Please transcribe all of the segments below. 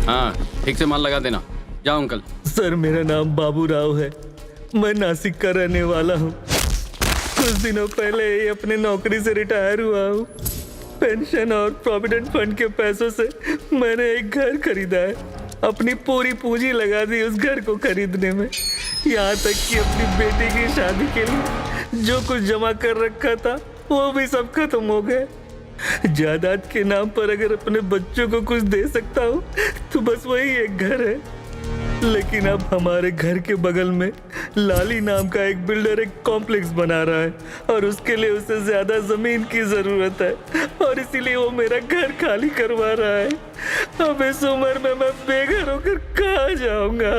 हाँ, ठीक से माल लगा देना। जाओ अंकल। सर, मेरा नाम बाबू राव है। मैं नासिक का रहने वाला हूँ। कुछ दिनों पहले ही अपनी नौकरी से रिटायर हुआ हूँ। पेंशन और प्रोविडेंट फंड के पैसों से मैंने एक घर खरीदा है। अपनी पूरी पूंजी लगा दी उस घर को खरीदने में। यहाँ तक कि अपनी बेटी की शादी के लिए जो कुछ जमा कर रखा था वो भी सब खत्म हो गया। जायदाद के नाम पर अगर अपने बच्चों को कुछ दे सकता हूँ तो बस वही एक घर है। लेकिन अब हमारे घर के बगल में लाली नाम का एक बिल्डर एक कॉम्प्लेक्स बना रहा है और उसके लिए उसे ज्यादा जमीन की जरूरत है और इसीलिए वो मेरा घर खाली करवा रहा है। अब इस उम्र में मैं बेघर होकर कहाँ जाऊंगा?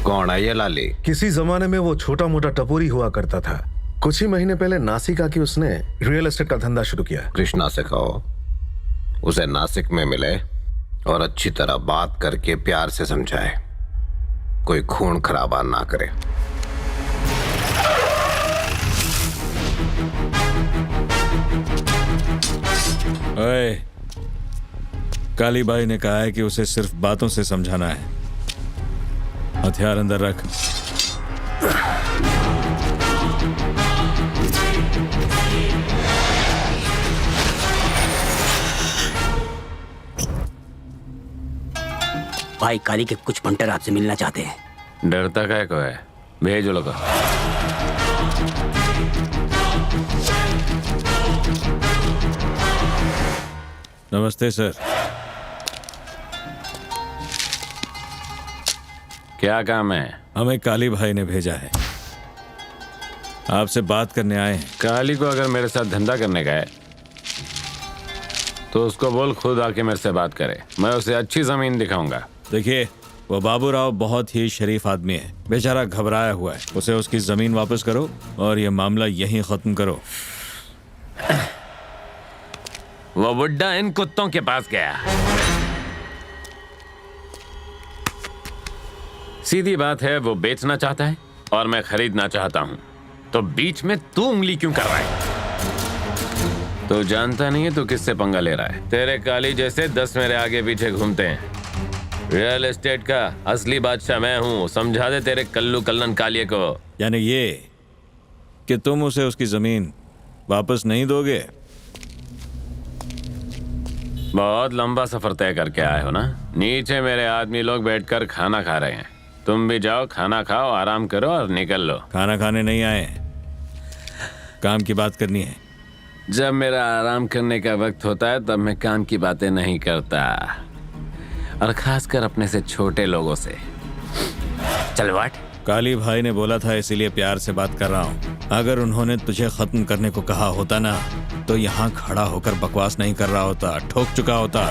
कौन है ये लाली? किसी जमाने में वो छोटा मोटा टपोरी हुआ करता था। कुछ ही महीने पहले नासिक आके उसने रियल एस्टेट का धंधा शुरू किया। कृष्णा से कहो उसे नासिक में मिले और अच्छी तरह बात करके प्यार से समझाए, कोई खून खराबा ना करे। ओए, काली बाई ने कहा है कि उसे सिर्फ बातों से समझाना है। हथियार अंदर रख। भाई, काली के कुछ पंटर आपसे मिलना चाहते हैं। डरता काय को है? भेजो लोग। नमस्ते सर। क्या काम है? हमें काली भाई ने भेजा है, आपसे बात करने आए हैं। काली को अगर मेरे साथ धंधा करने का है तो उसको बोल खुद आके मेरे से बात करे। मैं उसे अच्छी जमीन दिखाऊंगा। देखिए, वो बाबू राव बहुत ही शरीफ आदमी है। बेचारा घबराया हुआ है। उसे उसकी जमीन वापस करो और ये मामला यहीं खत्म करो। वो बुड्ढा इन कुत्तों के पास गया। सीधी बात है, वो बेचना चाहता है और मैं खरीदना चाहता हूं, तो बीच में तू उंगली क्यों कर रहा है? तो जानता नहीं है तू किससे पंगा ले रहा है। तेरे काली जैसे 10 मेरे आगे पीछे घूमते हैं। रियल एस्टेट का असली बादशाह मैं हूं। समझा दे तेरे कल्लू कल्लन कालिये को। यानी ये कि तुम उसे उसकी जमीन वापस नहीं दोगे? बहुत लंबा सफर तय करके आए हो ना। नीचे मेरे आदमी लोग बैठकर खाना खा रहे हैं। तुम भी जाओ, खाना खाओ, आराम करो और निकल लो। खाना खाने नहीं आए, काम की बात करनी है। जब मेरा आराम करने का वक्त होता है तब मैं काम की बातें नहीं करता, और खासकर अपने से छोटे लोगों से। चल वाट। काली भाई ने बोला था, इसीलिए प्यार से बात कर रहा हूँ। अगर उन्होंने तुझे खत्म करने को कहा होता ना, तो यहाँ खड़ा होकर बकवास नहीं कर रहा होता, ठोक चुका होता।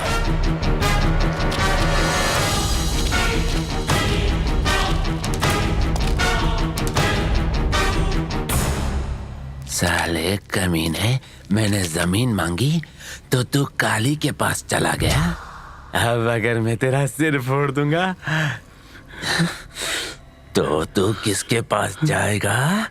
साले कमीने, मैंने जमीन मांगी तो तू काली के पास चला गया। अब अगर मैं तेरा सिर फोड़ दूंगा तो तू किसके पास जाएगा?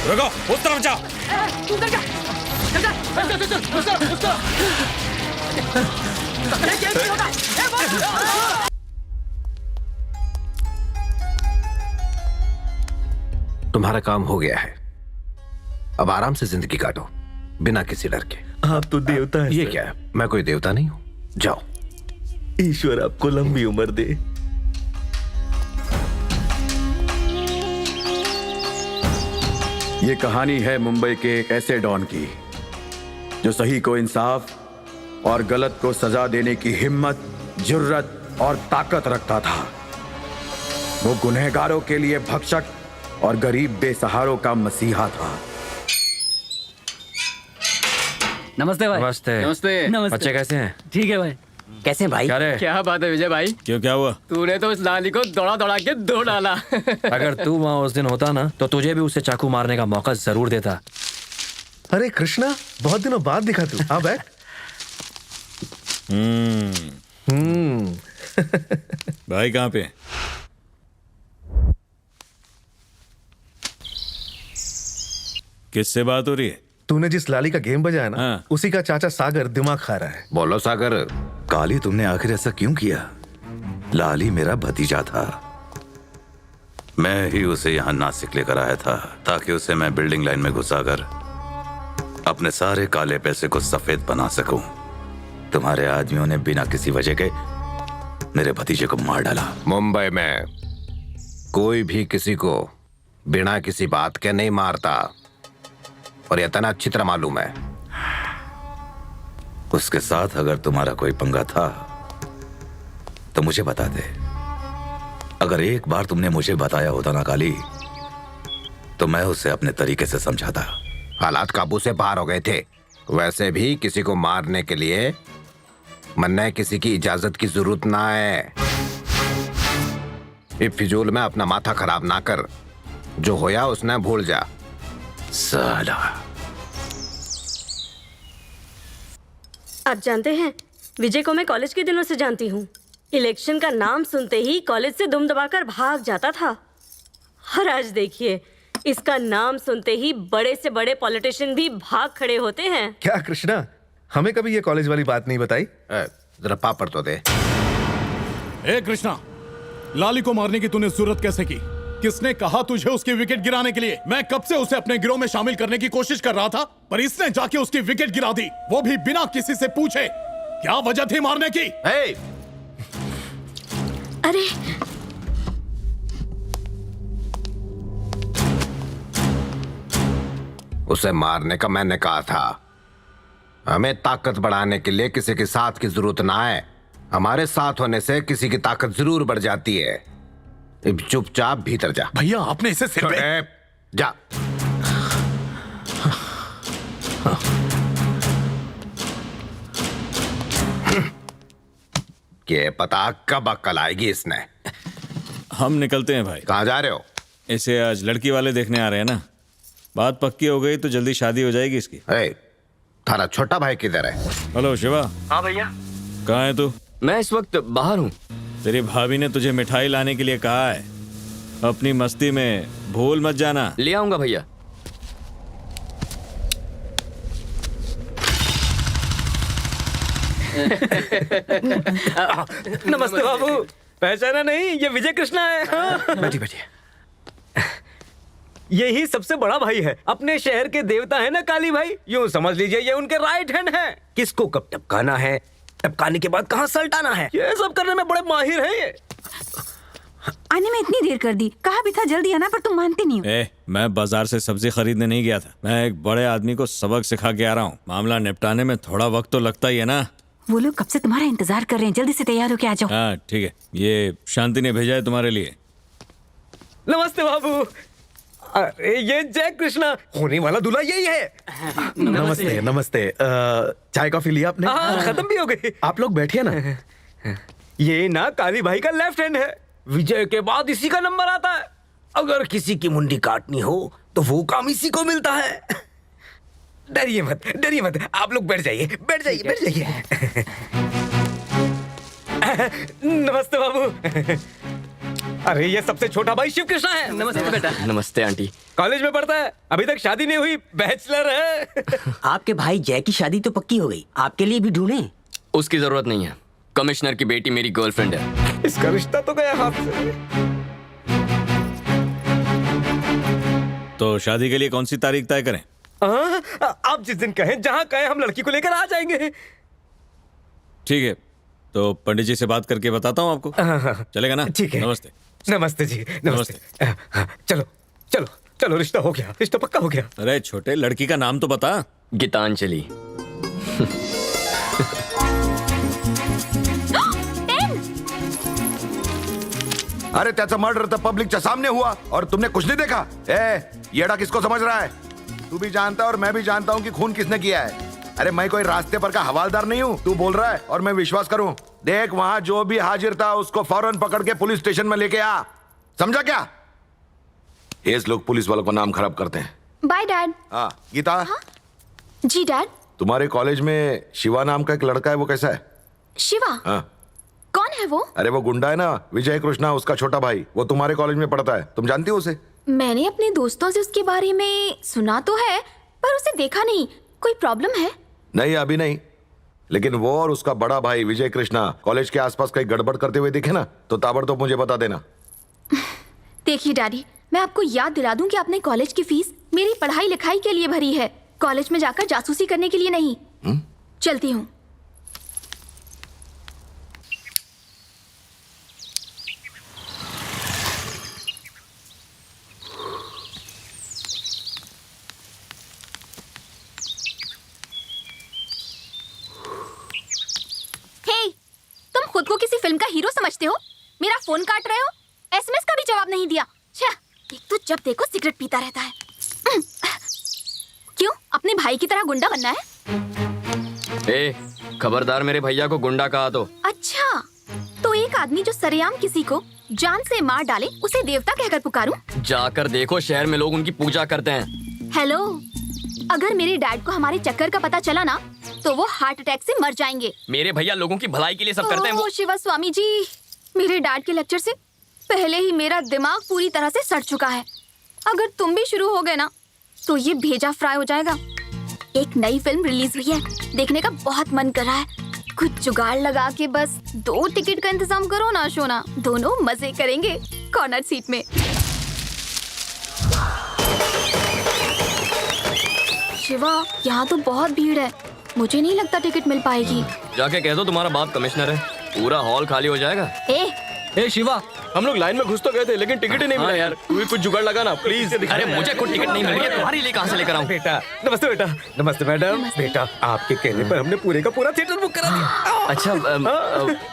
रुको, उस तरफ जाओ। तुम्हारा काम हो गया है। अब आराम से जिंदगी काटो बिना किसी डर के। आप तो देवता हैं ये सर। क्या है? मैं कोई देवता नहीं हूं। जाओ। ईश्वर आपको लंबी उम्र दे। ये कहानी है मुंबई के एक ऐसे डॉन की जो सही को इंसाफ और गलत को सजा देने की हिम्मत, जुर्रत और ताकत रखता था। वो गुनहगारों के लिए भक्षक और गरीब बेसहारों का मसीहा था। नमस्ते भाई। नमस्ते। नमस्ते। नमस्ते। बच्चे कैसे हैं? ठीक है भाई। कैसे हैं भाई? क्या रे? क्या बात है विजय भाई, क्यों, क्या हुआ? तूने तो उस लाली को दौड़ा दौड़ा के दो डाला। अगर तू वहाँ उस दिन होता ना तो तुझे भी उसे चाकू मारने का मौका जरूर देता। अरे कृष्णा, बहुत दिनों बाद दिखा तू। हाँ बैठ। भाई कहाँ पे? किससे बात हो रही है? तूने जिस लाली का गेम बजाया ना, हाँ। उसी का चाचा सागर दिमाग खा रहा है। बोलो सागर। काली, तुमने आखिर ऐसा क्यों किया? लाली मेरा भतीजा था। मैं ही उसे यहाँ नासिक लेकर आया था ताकि उसे मैं बिल्डिंग लाइन में घुसाकर अपने सारे काले पैसे को सफेद बना सकूं। तुम्हारे आदमियों ने बिना किसी वजह के मेरे भतीजे को मार डाला। मुंबई में कोई भी किसी को बिना किसी बात के नहीं मारता, और यह इतना अच्छी तरह मालूम है। उसके साथ अगर तुम्हारा कोई पंगा था तो मुझे बता दे। अगर एक बार तुमने मुझे बताया होता ना काली, तो मैं उसे अपने तरीके से समझाता। हालात काबू से बाहर हो गए थे। वैसे भी किसी को मारने के लिए मन्ने किसी की इजाजत की जरूरत ना है। इस फिजूल में अपना माथा खराब ना कर। जो होया उसने भूल जा। साला। आप जानते हैं, विजय को मैं कॉलेज के दिनों से जानती हूँ। इलेक्शन का नाम सुनते ही कॉलेज से दुम दबाकर भाग जाता था। और आज देखिए, इसका नाम सुनते ही बड़े से बड़े पॉलिटिशियन भी भाग खड़े होते हैं। क्या कृष्णा, हमें कभी ये कॉलेज वाली बात नहीं बताई? जरा पापड़ तो दे। ए कृष्णा, लाली को मारने की तूने जरूरत कैसे की? किसने कहा तुझे उसकी विकेट गिराने के लिए? मैं कब से उसे अपने गिरोह में शामिल करने की कोशिश कर रहा था, पर इसने जाके उसकी विकेट गिरा दी, वो भी बिना किसी से पूछे। क्या वजह थी मारने की? अरे उसे मारने का मैंने कहा था। हमें ताकत बढ़ाने के लिए किसी के साथ की जरूरत ना है। हमारे साथ होने से किसी की ताकत जरूर बढ़ जाती है। अब चुपचाप भीतर जा। भैया, आपने इसे सिर पे... जा। ये पता कब अक्ल आएगी इसने। हम निकलते हैं भाई। कहाँ जा रहे हो? इसे आज लड़की वाले देखने आ रहे हैं ना। बात पक्की हो गई तो जल्दी शादी हो जाएगी इसकी। थारा छोटा भाई किधर है? हेलो शिवा। हाँ भैया। कहाँ है तू? मैं इस वक्त बाहर हूँ। तेरी भाभी ने तुझे मिठाई लाने के लिए कहा है। अपनी मस्ती में भूल मत जाना। ले आऊंगा भैया। नमस्ते बाबू। पहचाना नहीं? ये विजय कृष्णा है। बैठिए बैठिए। यही सबसे बड़ा भाई है। अपने शहर के देवता है ना काली भाई, यूं समझ लीजिए ये उनके राइट हैंड है। किसको कब टपकाना है, टपकाने के बाद कहाँ सल्टाना है, ये सब करने में बड़े माहिर हैं ये। आने में इतनी देर कर दी। कहा भी था जल्दी आना, पर तुम मानते नहीं हो। मैं बाजार से सब्जी खरीदने नहीं गया था। मैं एक बड़े आदमी को सबक सिखा के आ रहा हूँ। मामला निपटाने में थोड़ा वक्त तो लगता ही है ना। वो लोग कब से तुम्हारा इंतजार कर रहे हैं, जल्दी से तैयार होके आ जाओ। हाँ ठीक है। ये शांति ने भेजा है तुम्हारे लिए। नमस्ते बाबू। अरे ये जय कृष्णा, होने वाला दूल्हा यही है। नमस्ते नमस्ते। चाय कॉफी लिया आपने? खत्म भी हो गई। आप लोग बैठिए ना। ये ना काली भाई का लेफ्ट हैंड है। विजय के बाद इसी का नंबर आता है। अगर किसी की मुंडी काटनी हो तो वो काम इसी को मिलता है। डरिए मत, डरिए मत। आप लोग बैठ जाइए, बैठ जाइए, बैठ जाइए। नमस्ते बाबू। अरे ये सबसे छोटा भाई शिव कृष्णा है। नमस्ते बेटा। नमस्ते आंटी। कॉलेज में पढ़ता है, अभी तक शादी नहीं हुई, बैचलर है। आपके भाई जय की शादी तो पक्की हो गई, आपके लिए भी ढूंढें? उसकी जरूरत नहीं है। कमिश्नर की बेटी मेरी गर्लफ्रेंड है। इसका रिश्ता तो गया हाथ से। तो शादी के लिए कौन सी तारीख तय करें? आप जिस दिन कहें, जहां कहें, हम लड़की को लेकर आ जाएंगे। ठीक है, तो पंडित जी से बात करके बताता हूँ आपको। चलेगा ना? ठीक है। नमस्ते। नमस्ते जी, नमस्ते। चलो चलो चलो, रिश्ता हो गया, रिश्ता पक्का हो गया। अरे छोटे, लड़की का नाम तो बता। गीतांजलि। अरे त्याचा मर्डर तो पब्लिकच्या सामने हुआ और तुमने कुछ नहीं देखा। येड़ा किसको समझ रहा है? तू भी जानता है और मैं भी जानता हूँ कि खून किसने किया है। अरे मैं कोई रास्ते पर का हवालदार नहीं हूँ, तू बोल रहा है और मैं विश्वास करूँ। देख वहाँ जो भी हाजिर था उसको फौरन पकड़ के पुलिस स्टेशन में लेके आ, समझा क्या? ये लोग पुलिस वालों को नाम खराब करते हैं। Bye dad. हाँ गीता। हाँ? जी डैड। तुम्हारे कॉलेज में शिवा नाम का एक लड़का है, वो कैसा है? शिवा? हाँ। कौन है वो? अरे वो गुंडा है ना, विजय कृष्णा, उसका छोटा भाई। वो तुम्हारे कॉलेज में पढ़ता है, तुम जानती हो उसे? मैंने अपने दोस्तों से उसके बारे में सुना तो है, पर उसे देखा नहीं। कोई प्रॉब्लम है? नहीं अभी नहीं, लेकिन वो और उसका बड़ा भाई विजय कृष्णा कॉलेज के आसपास कहीं गड़बड़ करते हुए दिखे ना तो ताबड़तोड़ मुझे बता देना। देखिए डैडी, मैं आपको याद दिला दूं कि आपने कॉलेज की फीस मेरी पढ़ाई लिखाई के लिए भरी है, कॉलेज में जाकर जासूसी करने के लिए नहीं। चलती हूँ। तुम खुद को किसी फिल्म का हीरो समझते हो? मेरा फोन काट रहे हो, एसएमएस का भी जवाब नहीं दिया। एक तो जब देखो सिगरेट पीता रहता है। क्यों, अपने भाई की तरह गुंडा बनना है? ए, खबरदार मेरे भैया को गुंडा कहा तो। अच्छा, तो एक आदमी जो सरेआम किसी को जान से मार डाले उसे देवता कहकर पुकारूं? जाकर देखो, शहर में लोग उनकी पूजा करते हैं। हेलो, अगर मेरे डैड को हमारे चक्कर का पता चला ना तो वो हार्ट अटैक से मर जाएंगे। मेरे भैया लोगों की भलाई के लिए सब करते हैं। वो शिवा स्वामी जी, मेरे डैड के लेक्चर से पहले ही मेरा दिमाग पूरी तरह से सड़ चुका है। अगर तुम भी शुरू हो गए ना तो ये भेजा फ्राई हो जाएगा। एक नई फिल्म रिलीज हुई है, देखने का बहुत मन कर रहा है। कुछ जुगाड़ लगा के बस 2 टिकट का इंतजाम करो ना शोना, दोनों मजे करेंगे कॉर्नर सीट में। शिवा, यहाँ तो बहुत भीड़ है, मुझे नहीं लगता टिकट मिल पाएगी। जाके कह दो तुम्हारा बाप कमिश्नर है, पूरा हॉल खाली हो जाएगा। ए शिवा, हम लोग लाइन में घुस तो गए थे लेकिन टिकट ही नहीं मिला यार। तू भी कुछ जुगाड़ लगा ना प्लीज। अरे मुझे कोई टिकट नहीं मिल रही है, तुम्हारे लिए कहाँ से लेकर आऊँ? बेटा नमस्ते। बेटा नमस्ते मैडम। बेटा आपके कहने पर हमने पूरे का पूरा थिएटर बुक करा दिया। अच्छा,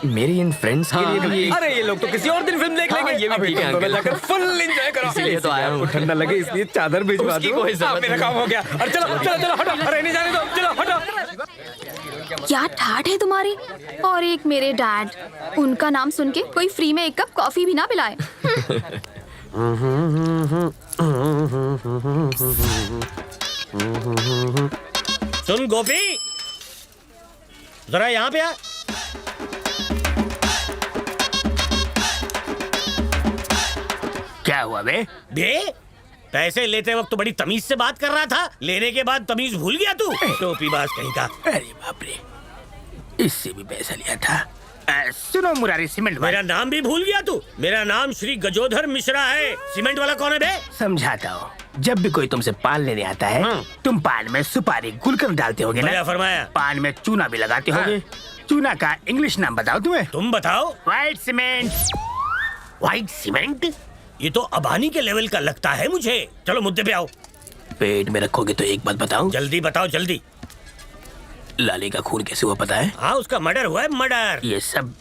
मेरे इन फ्रेंड्स के लिए भी। अरे ये लोग तो किसी और दिन फिल्म देख लेंगे। ये भी ठीक है अंकल। जाकर फुल एंजॉय करो। इसलिए तो आया हूँ। ठंडा लगे इसलिए चादर भिजवा दो। मेरा काम हो गया। अरे चलो चलो चलो हटो, अरे नहीं जाने दो, चलो हटो। क्या ठाठ है तुम्हारी। और एक मेरे डैड, उनका नाम सुन के कोई फ्री में 1 कप कॉफी भी ना पिलाए। सुन गोपी, जरा यहाँ पे आ। क्या हुआ बे? पैसे लेते वक्त तो बड़ी तमीज से बात कर रहा था, लेने के बाद तमीज भूल गया तू। टोपीबाज कहीं का। अरे बाप रे, इससे भी पैसा लिया था। सुनो मुरारी, सीमेंट मेरा नाम भी भूल गया तू। मेरा नाम श्री गजोधर मिश्रा है। सीमेंट वाला कौन है बे? समझाता हूँ। जब भी कोई तुमसे पान लेने आता है, तुम पान में सुपारी गुलकंद डालते होगे ना? फरमाया। पान में चूना भी लगाते होगे। चूना का इंग्लिश नाम बताओ तुम्हें। तुम बताओ। White cement. White cement? ये तो अबानी के लेवल का लगता है मुझे। चलो मुद्दे पे आओ। पेट में रखोगे तो एक बात बताऊं? जल्दी बताओ जल्दी। लाली का खून कैसे हुआ पता है? हाँ, उसका मर्डर हुआ है, मर्डर। ये सब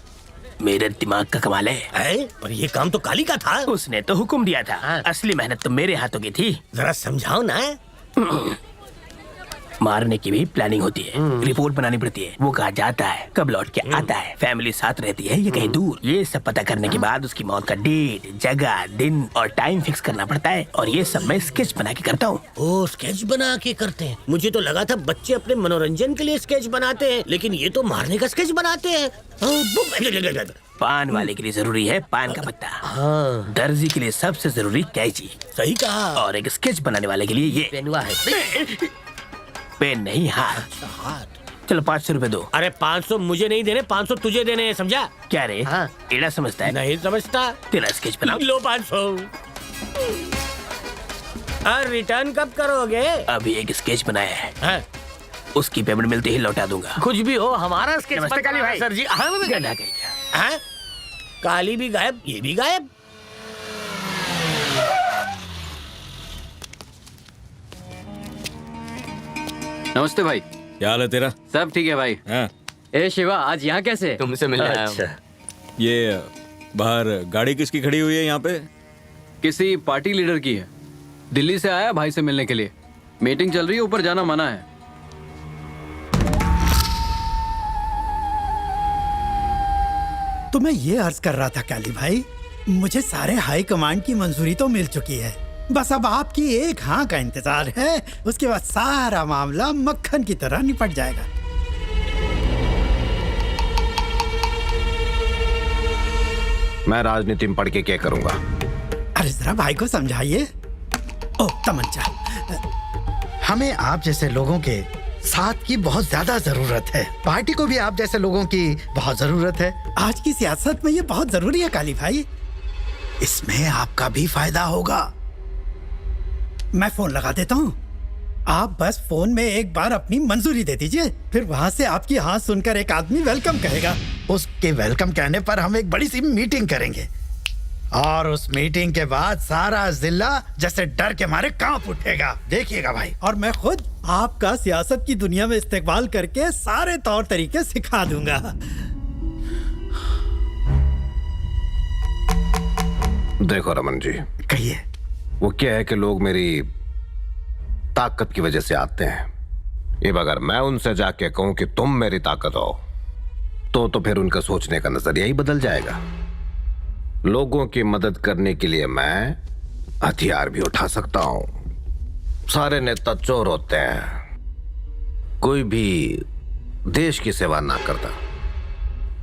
मेरे दिमाग का कमाल है। पर ये काम तो काली का था। उसने तो हुक्म दिया था। असली मेहनत तो मेरे हाथों की थी। जरा समझाओ ना। मारने की भी प्लानिंग होती है, रिपोर्ट बनानी पड़ती है, वो कहाँ जाता है, कब लौट के आता है, फैमिली साथ रहती है या कहीं दूर। ये सब पता करने के बाद उसकी मौत का डेट, जगह, दिन और टाइम फिक्स करना पड़ता है। और ये सब मैं स्केच बना के करता हूँ। ओ, स्केच बना के करते हैं। मुझे तो लगा था बच्चे अपने मनोरंजन के लिए स्केच बनाते हैं, लेकिन ये तो मारने का स्केच बनाते हैं। पान वाले के लिए जरूरी है पान का पत्ता। दर्जी के लिए सबसे जरूरी कैंची। सही कहा। और एक स्केच बनाने वाले के लिए ये पेनवा है। पेन नहीं, हाथ। चलो 500 रुपए दो। अरे 500 मुझे नहीं देने, 500 तुझे देने, समझा? क्या रे? एड़ा समझता है? नहीं समझता। तेरा स्केच बनाओ। लो 500। और रिटर्न कब करोगे? अभी एक स्केच बनाया है, उसकी पेमेंट मिलते ही लौटा दूंगा। कुछ भी हो, हमारा स्केच नमस्ते काली भाई। सर जी। गधा कहीं का। काली भी गायब, ये भी गायब। नमस्ते भाई। क्या हाल है तेरा? सब ठीक है भाई। हाँ। ए शिवा, आज यहाँ कैसे? तुमसे मिलने आया हूँ। ये बाहर गाड़ी किसकी खड़ी हुई है यहाँ पे? किसी पार्टी लीडर की है। दिल्ली से आया भाई से मिलने के लिए। मीटिंग चल रही है, ऊपर जाना मना है। तो मैं ये अर्ज कर रहा था काली भाई, मुझे सारे हाई कमांड की मंजूरी तो मिल चुकी है, बस अब आपकी एक हाँ का इंतजार है। उसके बाद सारा मामला मक्खन की तरह निपट जाएगा। मैं राजनीति में पढ़ के क्या करूंगा? अरे जरा भाई को समझाइए। ओ तमंचा, हमें आप जैसे लोगों के साथ की बहुत ज्यादा जरूरत है। पार्टी को भी आप जैसे लोगों की बहुत जरूरत है। आज की सियासत में ये बहुत जरूरी है काली भाई। इसमें आपका भी फायदा होगा। मैं फोन लगा देता हूँ, आप बस फोन में एक बार अपनी मंजूरी दे दीजिए, फिर वहाँ से आपकी हाँ सुनकर एक आदमी वेलकम कहेगा। उसके वेलकम कहने पर हम एक बड़ी सी मीटिंग करेंगे और उस मीटिंग के बाद सारा जिला जैसे डर के मारे कांप उठेगा। देखिएगा भाई, और मैं खुद आपका सियासत की दुनिया में इस्तेमाल करके सारे तौर तरीके सिखा दूंगा। देखो रमन जी, कहिए। वो क्या है कि लोग मेरी ताकत की वजह से आते हैं। अब अगर मैं उनसे जाके कहूं कि तुम मेरी ताकत हो, तो फिर उनका सोचने का नजरिया ही बदल जाएगा। लोगों की मदद करने के लिए मैं हथियार भी उठा सकता हूं। सारे नेता चोर होते हैं, कोई भी देश की सेवा ना करता,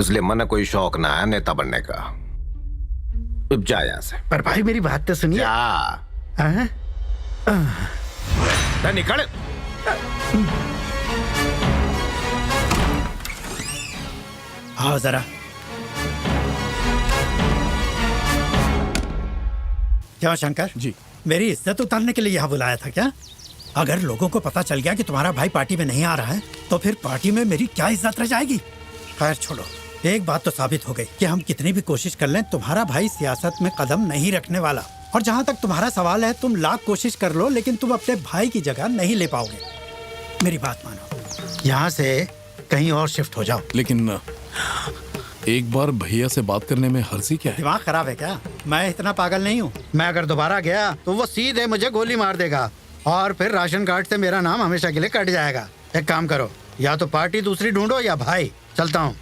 इसलिए मन कोई शौक ना है नेता बनने का। अब जा यहां से। पर भाई मेरी बात तो सुनिए। निकल। आओ जरा। क्या शंकर जी, मेरी इज्जत उतारने के लिए यहाँ बुलाया था क्या? अगर लोगों को पता चल गया कि तुम्हारा भाई पार्टी में नहीं आ रहा है, तो फिर पार्टी में मेरी क्या इज्जत रह जाएगी? खैर छोड़ो, एक बात तो साबित हो गई कि हम कितनी भी कोशिश कर लें, तुम्हारा भाई सियासत में कदम नहीं रखने वाला। और जहाँ तक तुम्हारा सवाल है, तुम लाख कोशिश कर लो, लेकिन तुम अपने भाई की जगह नहीं ले पाओगे। मेरी बात मानो, यहाँ से कहीं और शिफ्ट हो जाओ। लेकिन एक बार भैया से बात करने में हर्जी क्या है? दिमाग खराब है क्या? मैं इतना पागल नहीं हूँ। मैं अगर दोबारा गया तो वो सीधे मुझे गोली मार देगा और फिर राशन कार्ड से मेरा नाम हमेशा के लिए कट जाएगा। एक काम करो, या तो पार्टी दूसरी ढूंढो या भाई। चलता हूँ।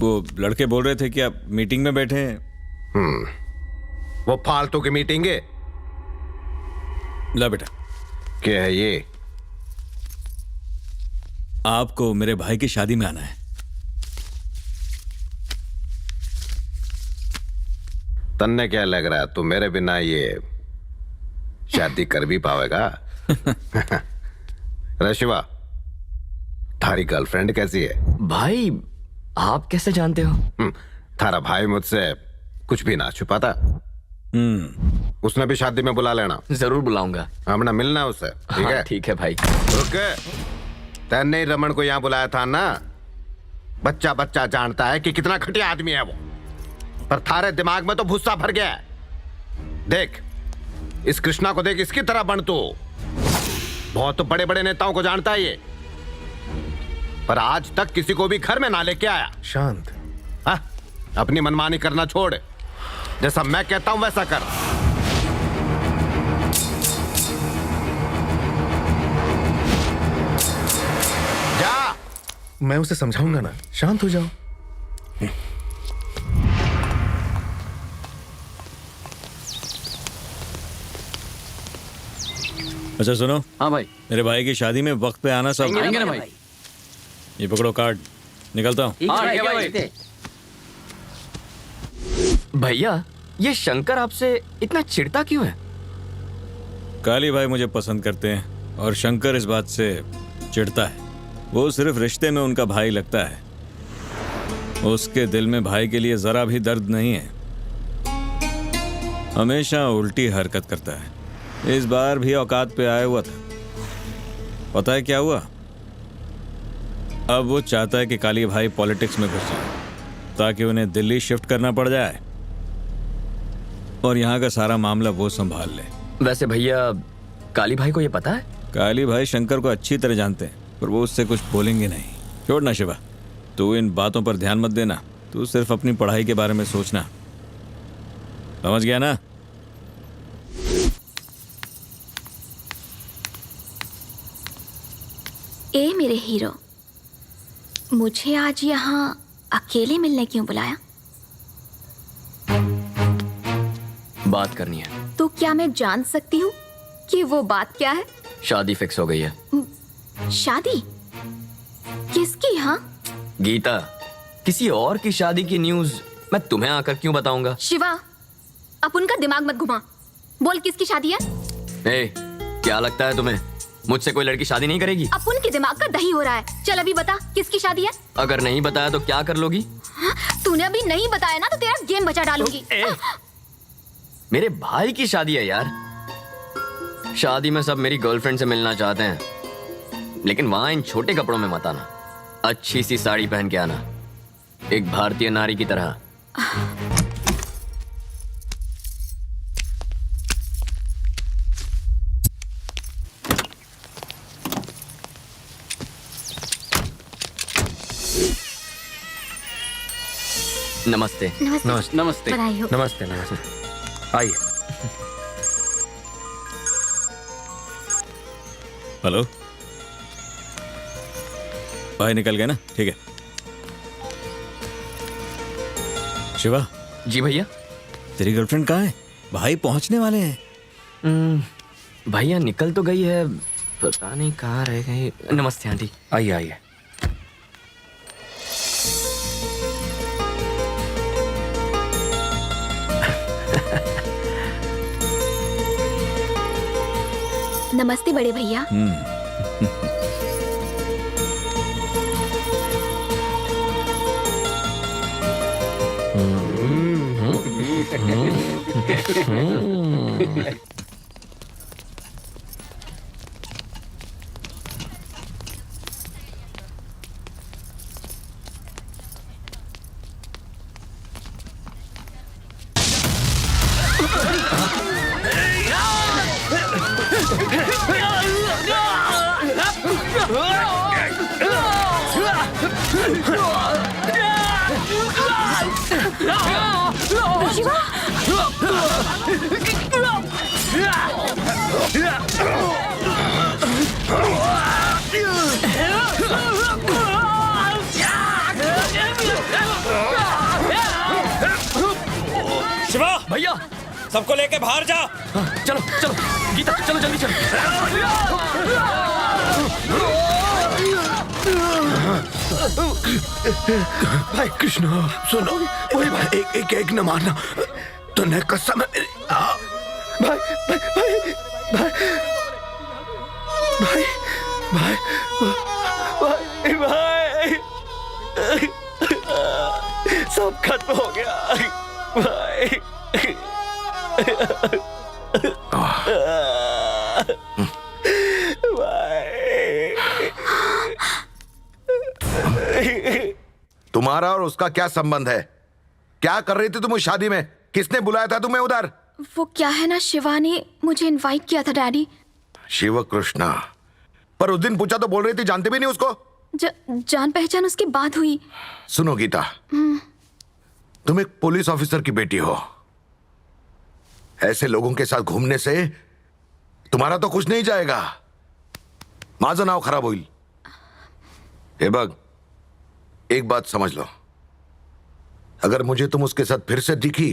वो लड़के बोल रहे थे कि आप मीटिंग में बैठे हैं। वो फालतू की मीटिंग है। ला बेटा। क्या है ये? आपको मेरे भाई की शादी में आना है। तन्ने क्या लग रहा है, तू मेरे बिना ये शादी कर भी पावेगा? रे शिवा, थारी गर्लफ्रेंड कैसी है? भाई आप कैसे जानते हो? थारा भाई मुझसे कुछ भी ना छुपाता। उसने भी शादी में बुला लेना। जरूर बुलाऊंगा। हमने मिलना है उससे, ठीक है? ठीक है भाई। रुक, तैने ही रमन को यहाँ बुलाया था ना? बच्चा बच्चा जानता है कि कितना घटिया आदमी है वो, पर थारे दिमाग में तो भुस्सा भर गया है। देख इस कृष्णा को, देख इसकी तरह बन तू। बहुत तो बड़े बड़े नेताओं को जानता है ये, पर आज तक किसी को भी घर में ना लेके आया। शांत। अपनी मनमानी करना छोड़, जैसा मैं कहता हूं वैसा कर। जा। मैं उसे समझाऊंगा ना, शांत हो जाओ। अच्छा सुनो। हाँ भाई। मेरे भाई की शादी में वक्त पे आना सब। आएंगे ना भाई। ये पकड़ो कार्ड, निकलता हूँ। भैया ये शंकर आपसे इतना चिढ़ता क्यों है? काली भाई मुझे पसंद करते हैं और शंकर इस बात से चिढ़ता है। वो सिर्फ रिश्ते में उनका भाई लगता है, उसके दिल में भाई के लिए जरा भी दर्द नहीं है। हमेशा उल्टी हरकत करता है। इस बार भी औकात पे आया हुआ था। पता है क्या हुआ? अब वो चाहता है कि काली भाई पॉलिटिक्स में घुस जाए ताकि उन्हें दिल्ली शिफ्ट करना पड़ जाए। और यहाँ का सारा मामला वो संभाल ले। वैसे भैया काली भाई को ये पता है? काली भाई शंकर को अच्छी तरह जानते हैं, पर वो उससे कुछ बोलेंगे नहीं। छोड़ ना शिवा, तू इन बातों पर ध्यान मत देना। तू सिर्फ अपनी पढ़ाई के बारे में सोचना, समझ गया ना? ए मेरे हीरो, मुझे आज यहाँ अकेले मिलने क्यों बुलाया? बात करनी है। तो क्या मैं जान सकती हूँ कि वो बात क्या है? शादी फिक्स हो गई है। शादी? किसकी? हाँ गीता, किसी और की शादी की न्यूज़ मैं तुम्हें आकर क्यों बताऊंगा? शिवा, अब उनका दिमाग मत घुमा। बोल किसकी शादी है? ए, क्या लगता है तुम्हें मुझसे कोई लड़की शादी नहीं करेगी? अपुन के दिमाग का दही हो रहा है। चल अभी बता किसकी शादी है? अगर नहीं बताया तो क्या कर लोगी? तूने अभी नहीं बताया ना तो तेरा गेम बचा डालूंगी। मेरे भाई की शादी है यार। शादी में सब मेरी गर्लफ्रेंड से मिलना चाहते हैं, लेकिन वहां इन छोटे कपड़ों में मत आना। अच्छी सी साड़ी पहन के आना, एक भारतीय नारी की तरह। नमस्ते। नमस्ते। नमस्ते। बधाई हो। नमस्ते। नमस्ते। आइए। हेलो, भाई निकल गए ना? ठीक है। शिवा। जी भैया। तेरी गर्लफ्रेंड कहाँ है? भाई पहुंचने वाले हैं। भैया निकल तो गई है, पता नहीं कहाँ रह गई। नमस्ते आंटी। आइए आइए। नमस्ते बड़े भैया। शिवा भैया, सबको लेके बाहर जा। चलो चलो गीता, चलो जल्दी चलो। भाई कृष्ण सुनो, वही भाई एक एक न मारना, तूने कसम है मेरी। भाई भाई भाई भाई भाई भाई भाई भाई सब खत्म हो गया भाई। तुम्हारा और उसका क्या संबंध है? क्या कर रही थी तुम उस शादी में? किसने बुलाया था तुम्हें उधर? वो क्या है ना, शिवा ने मुझे इनवाइट किया था डैडी। शिव कृष्णा, पर उस दिन पूछा तो बोल रही थी जानते भी नहीं उसको। जान पहचान उसके बाद हुई। सुनो गीता, तुम एक पुलिस ऑफिसर की बेटी हो। ऐसे लोगों के साथ घूमने से तुम्हारा तो कुछ नहीं जाएगा। माझं नाव खराब होईल। हे बघ, एक बात समझ लो, अगर मुझे तुम उसके साथ फिर से दिखी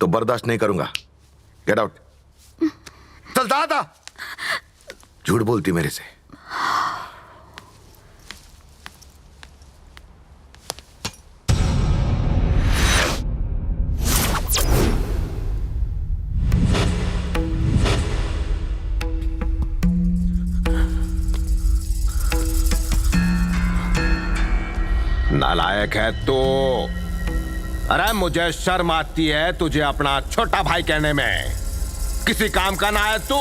तो बर्दाश्त नहीं करूंगा। Get out. चल दादा, झूठ बोलती मेरे से। नालायक है तू। अरे मुझे शर्म आती है तुझे अपना छोटा भाई कहने में। किसी काम का ना है तू,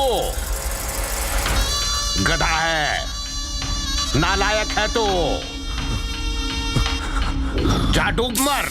गधा है, नालायक है तू। जा डूब मर।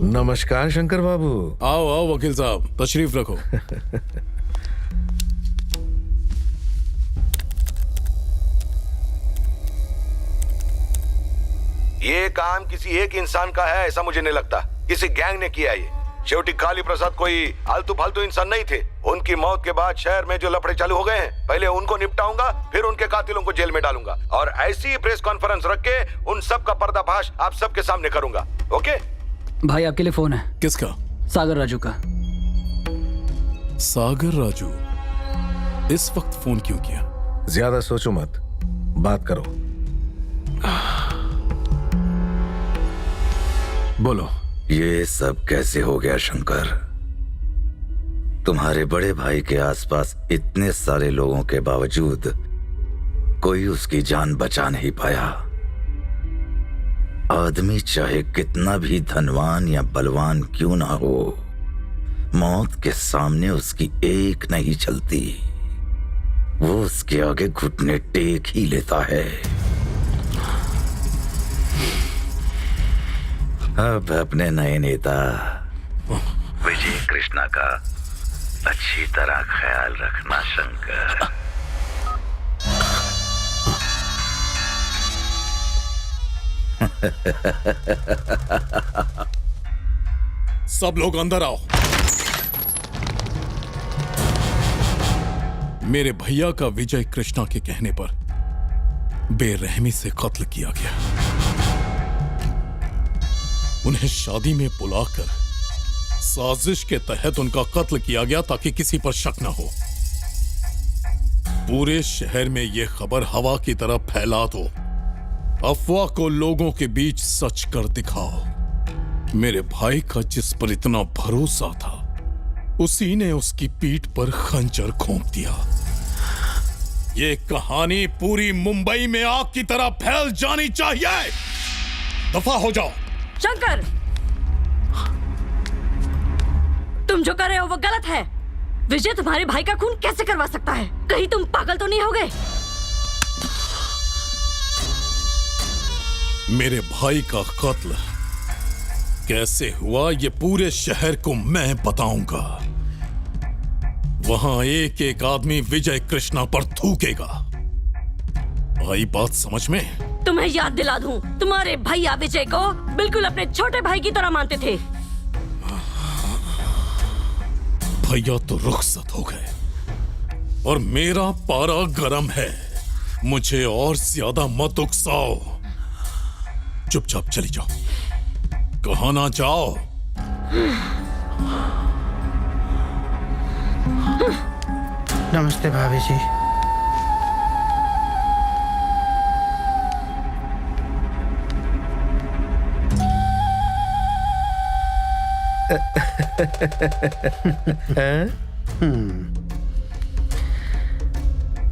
नमस्कार शंकर बाबू। आओ आओ वकील साहब, तशरीफ रखो। ये काम किसी एक इंसान का है ऐसा मुझे नहीं लगता, किसी गैंग ने किया ये। शेवटी काली प्रसाद कोई आलतू फालतू इंसान नहीं थे। उनकी मौत के बाद शहर में जो लफड़े चालू हो गए हैं, पहले उनको निपटाऊंगा, फिर उनके कातिलों को जेल में डालूंगा और ऐसी ही प्रेस कॉन्फ्रेंस रख के उन सब का पर्दाफाश आप सबके सामने करूंगा। ओके भाई आपके लिए फोन है। किसका? सागर राजू का। सागर राजू इस वक्त फोन क्यों किया? ज्यादा सोचो मत, बात करो। बोलो। ये सब कैसे हो गया शंकर? तुम्हारे बड़े भाई के आसपास इतने सारे लोगों के बावजूद कोई उसकी जान बचा नहीं पाया। आदमी चाहे कितना भी धनवान या बलवान क्यों ना हो, मौत के सामने उसकी एक नहीं चलती। वो उसके आगे घुटने टेक ही लेता है। अब अपने नए नेता विजय कृष्णा का अच्छी तरह ख्याल रखना शंकर। सब लोग अंदर आओ। मेरे भैया का विजय कृष्णा के कहने पर बेरहमी से कत्ल किया गया। उन्हें शादी में बुलाकर साजिश के तहत उनका कत्ल किया गया ताकि किसी पर शक न हो। पूरे शहर में यह खबर हवा की तरह फैला दो। अफवाह को लोगों के बीच सच कर दिखाओ। मेरे भाई का जिस पर इतना भरोसा था, उसी ने उसकी पीठ पर खंजर घोंप दिया। ये कहानी पूरी मुंबई में आग की तरह फैल जानी चाहिए। दफा हो जाओ। शंकर, तुम जो कर रहे हो वो गलत है। विजय तुम्हारे भाई का खून कैसे करवा सकता है? कहीं तुम पागल तो नहीं हो गए? मेरे भाई का कत्ल कैसे हुआ ये पूरे शहर को मैं बताऊंगा। वहां एक एक आदमी विजय कृष्णा पर थूकेगा। आई बात समझ में? तुम्हें याद दिला दूं, तुम्हारे भैया विजय को बिल्कुल अपने छोटे भाई की तरह मानते थे। भैया तो रुखसत हो गए और मेरा पारा गरम है। मुझे और ज्यादा मत उकसाओ। चुपचाप चली जाओ, कहाँ ना जाओ। नमस्ते भाभी जी।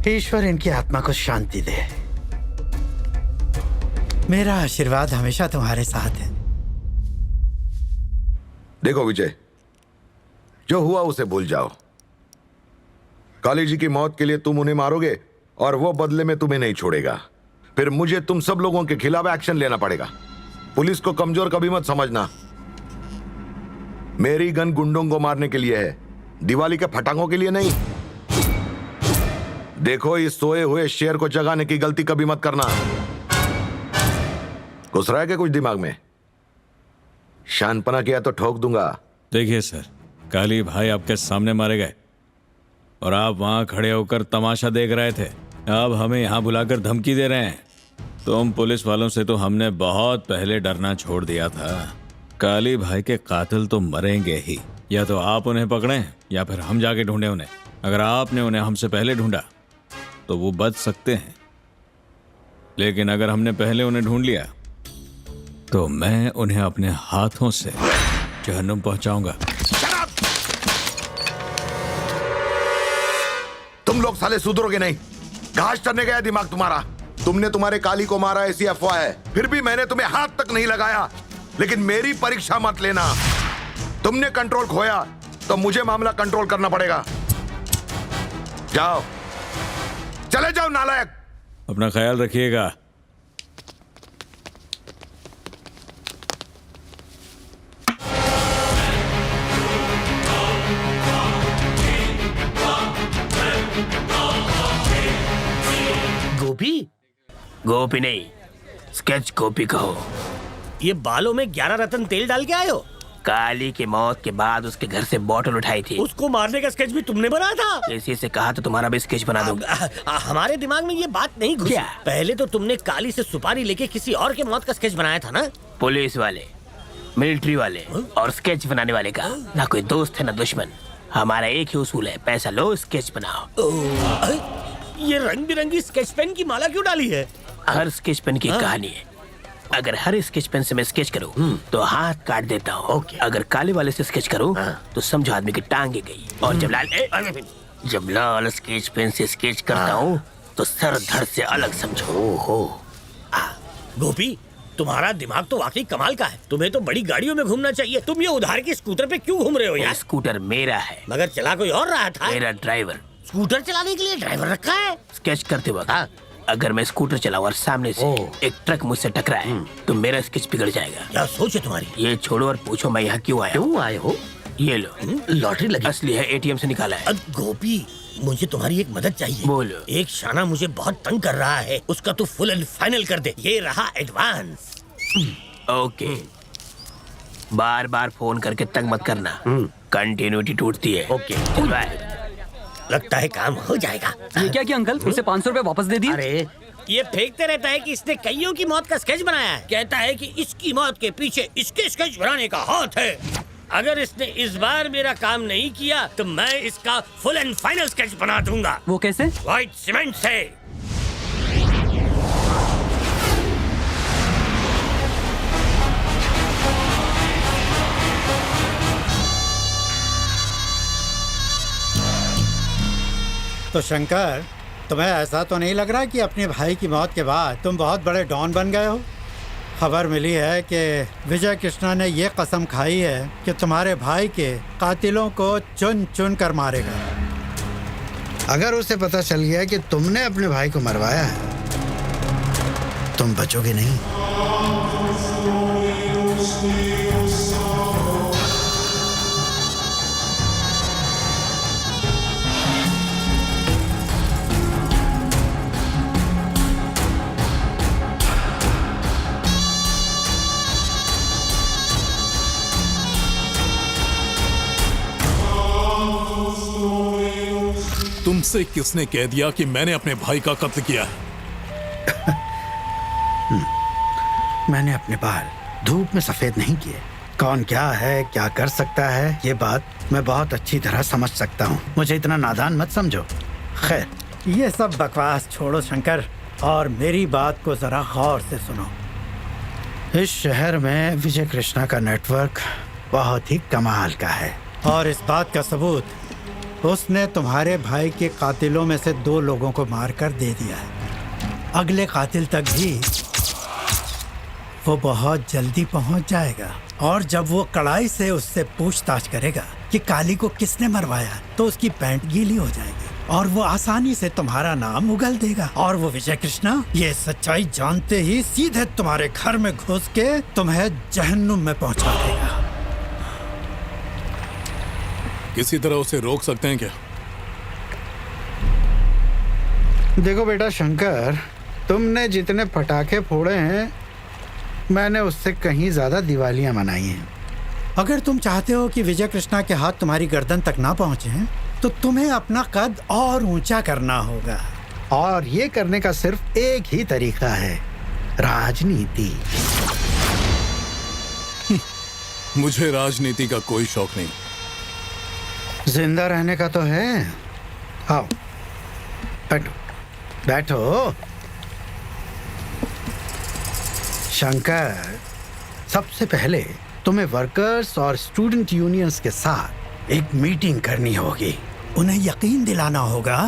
ईश्वर इनकी आत्मा को शांति दे। मेरा आशीर्वाद हमेशा तुम्हारे साथ है। देखो विजय, जो हुआ उसे भूल जाओ। काली जी की मौत के लिए तुम उन्हें मारोगे और वो बदले में तुम्हें नहीं छोड़ेगा। फिर मुझे तुम सब लोगों के खिलाफ एक्शन लेना पड़ेगा। पुलिस को कमजोर कभी मत समझना। मेरी गन गुंडों को मारने के लिए है, दिवाली के फटाकों के लिए नहीं। देखो, इस सोए हुए शेर को जगाने की गलती कभी मत करना। घुस रहा है क्या कुछ दिमाग में? शानपना किया तो ठोक दूंगा। देखिए सर, काली भाई आपके सामने मारे गए और आप वहां खड़े होकर तमाशा देख रहे थे। अब हमें यहाँ बुलाकर धमकी दे रहे हैं। तुम पुलिस वालों से तो हमने बहुत पहले डरना छोड़ दिया था। काली भाई के कातिल तो मरेंगे ही। या तो आप उन्हें पकड़ें या फिर हम जाके ढूंढें उन्हें। अगर आपने उन्हें हमसे पहले ढूंढा तो वो बच सकते हैं, लेकिन अगर हमने पहले उन्हें ढूंढ लिया तो मैं उन्हें अपने हाथों से जहन्नुम पहुंचाऊंगा। तुम लोग साले सुधरोगे नहीं। घास चढ़ने गया दिमाग तुम्हारा। तुमने तुम्हारे काली को मारा ऐसी अफवाह है, फिर भी मैंने तुम्हें हाथ तक नहीं लगाया। लेकिन मेरी परीक्षा मत लेना। तुमने कंट्रोल खोया तो मुझे मामला कंट्रोल करना पड़ेगा। जाओ, चले जाओ नालायक। अपना ख्याल रखिएगा। गोपी? गोपी नहीं, स्केच गोपी कहो। ये बालों में 11 रत्न तेल डाल के आए हो? काली की मौत के बाद उसके घर से बॉटल उठाई थी। उसको मारने का स्केच भी तुमने बनाया था? इसी से कहा तो तुम्हारा भी स्केच बना दूंगा। हमारे दिमाग में ये बात नहीं घुसी। क्या? पहले तो तुमने काली से सुपारी लेके किसी और के मौत का स्केच बनाया था ना? पुलिस वाले, मिलिट्री वाले और स्केच बनाने वाले का ना कोई दोस्त है ना दुश्मन। हमारा एक ही उसूल है, पैसा लो स्केच बनाओ। ये रंग बिरंगी स्केच पेन की माला क्यों डाली है? हर स्केच पेन की कहानी है। अगर हर स्केच पेन से मैं स्केच करूं तो हाथ काट देता हूँ। अगर काले वाले से स्केच करूं तो समझो आदमी की टांगे गई। और जब लाल स्केच पेन से स्केच करता हूँ तो सर धड़ से अलग समझो। हो गोपी, तुम्हारा दिमाग तो वाकई कमाल का है। तुम्हें तो बड़ी गाड़ियों में घूमना चाहिए। तुम ये उधार की स्कूटर पे क्यों घूम रहे हो यार? स्कूटर मेरा है, मगर चला कोई और रहा था। मेरा ड्राइवर। स्कूटर चलाने के लिए ड्राइवर रखा है? स्केच करते वक्त अगर मैं स्कूटर चलाऊं और सामने से एक ट्रक मुझसे टकराए तो मेरा स्केच बिगड़ जाएगा। क्या सोच है तुम्हारी? ये छोड़ो और पूछो मैं यहाँ क्यों आया। क्यों आए हो? ये लो, लॉटरी लगी। असली है, एटीएम से निकाला है। गोपी, मुझे तुम्हारी एक मदद चाहिए। बोलो। एक शाना मुझे बहुत तंग कर रहा है, उसका तू फुल एंड फाइनल कर दे। ये रहा एडवांस। ओके, बार बार फोन करके तंग मत करना, कंटिन्यूटी टूटती है। ओके, लगता है काम हो जाएगा। ये क्या किया अंकल? उसे 500 रुपए वापस दे दिए। अरे ये फेंकते रहता है कि इसने कईयों की मौत का स्केच बनाया है। कहता है कि इसकी मौत के पीछे इसके स्केच बनाने का हाथ है। अगर इसने इस बार मेरा काम नहीं किया तो मैं इसका फुल एंड फाइनल स्केच बना दूंगा। वो कैसे? व्हाइट सीमेंट से। तो शंकर, तुम्हें ऐसा तो नहीं लग रहा कि अपने भाई की मौत के बाद तुम बहुत बड़े डॉन बन गए हो? खबर मिली है कि विजय कृष्णा ने ये कसम खाई है कि तुम्हारे भाई के कातिलों को चुन चुन कर मारेगा। अगर उसे पता चल गया कि तुमने अपने भाई को मरवाया है, तुम बचोगे नहीं। तुमसे किसने कह दिया कि मैंने अपने भाई का कत्ल किया है? मैंने अपने बाल धूप में सफेद नहीं किए। कौन क्या है, क्या कर सकता है, ये बात मैं बहुत अच्छी तरह समझ सकता हूँ। मुझे इतना नादान मत समझो। खैर, ये सब बकवास छोड़ो शंकर, और मेरी बात को जरा गौर से सुनो। इस शहर में विजय कृष्णा का नेटवर्क बहुत ही कमाल का है, और इस बात का सबूत उसने तुम्हारे भाई के कातिलों में से 2 लोगों को मारकर दे दिया है। अगले कातिल तक भी वो बहुत जल्दी पहुंच जाएगा, और जब वो कड़ाई से उससे पूछताछ करेगा कि काली को किसने मरवाया, तो उसकी पैंट गीली हो जाएगी और वो आसानी से तुम्हारा नाम उगल देगा। और वो विजय कृष्णा ये सच्चाई जानते ही सीधे तुम्हारे घर में घुस के तुम्हें जहन्नुम में पहुंचा देगा। किसी तरह उसे रोक सकते हैं क्या? देखो बेटा शंकर, तुमने जितने पटाखे फोड़े हैं, मैंने उससे कहीं ज्यादा दिवालियां मनाई हैं। अगर तुम चाहते हो कि विजय कृष्णा के हाथ तुम्हारी गर्दन तक ना पहुंचे, तो तुम्हें अपना कद और ऊंचा करना होगा, और ये करने का सिर्फ एक ही तरीका है, राजनीति। मुझे राजनीति का कोई शौक नहीं। जिंदा रहने का तो है। आओ बैठो बैठो। शंकर, सबसे पहले तुम्हें वर्कर्स और स्टूडेंट यूनियंस के साथ एक मीटिंग करनी होगी। उन्हें यकीन दिलाना होगा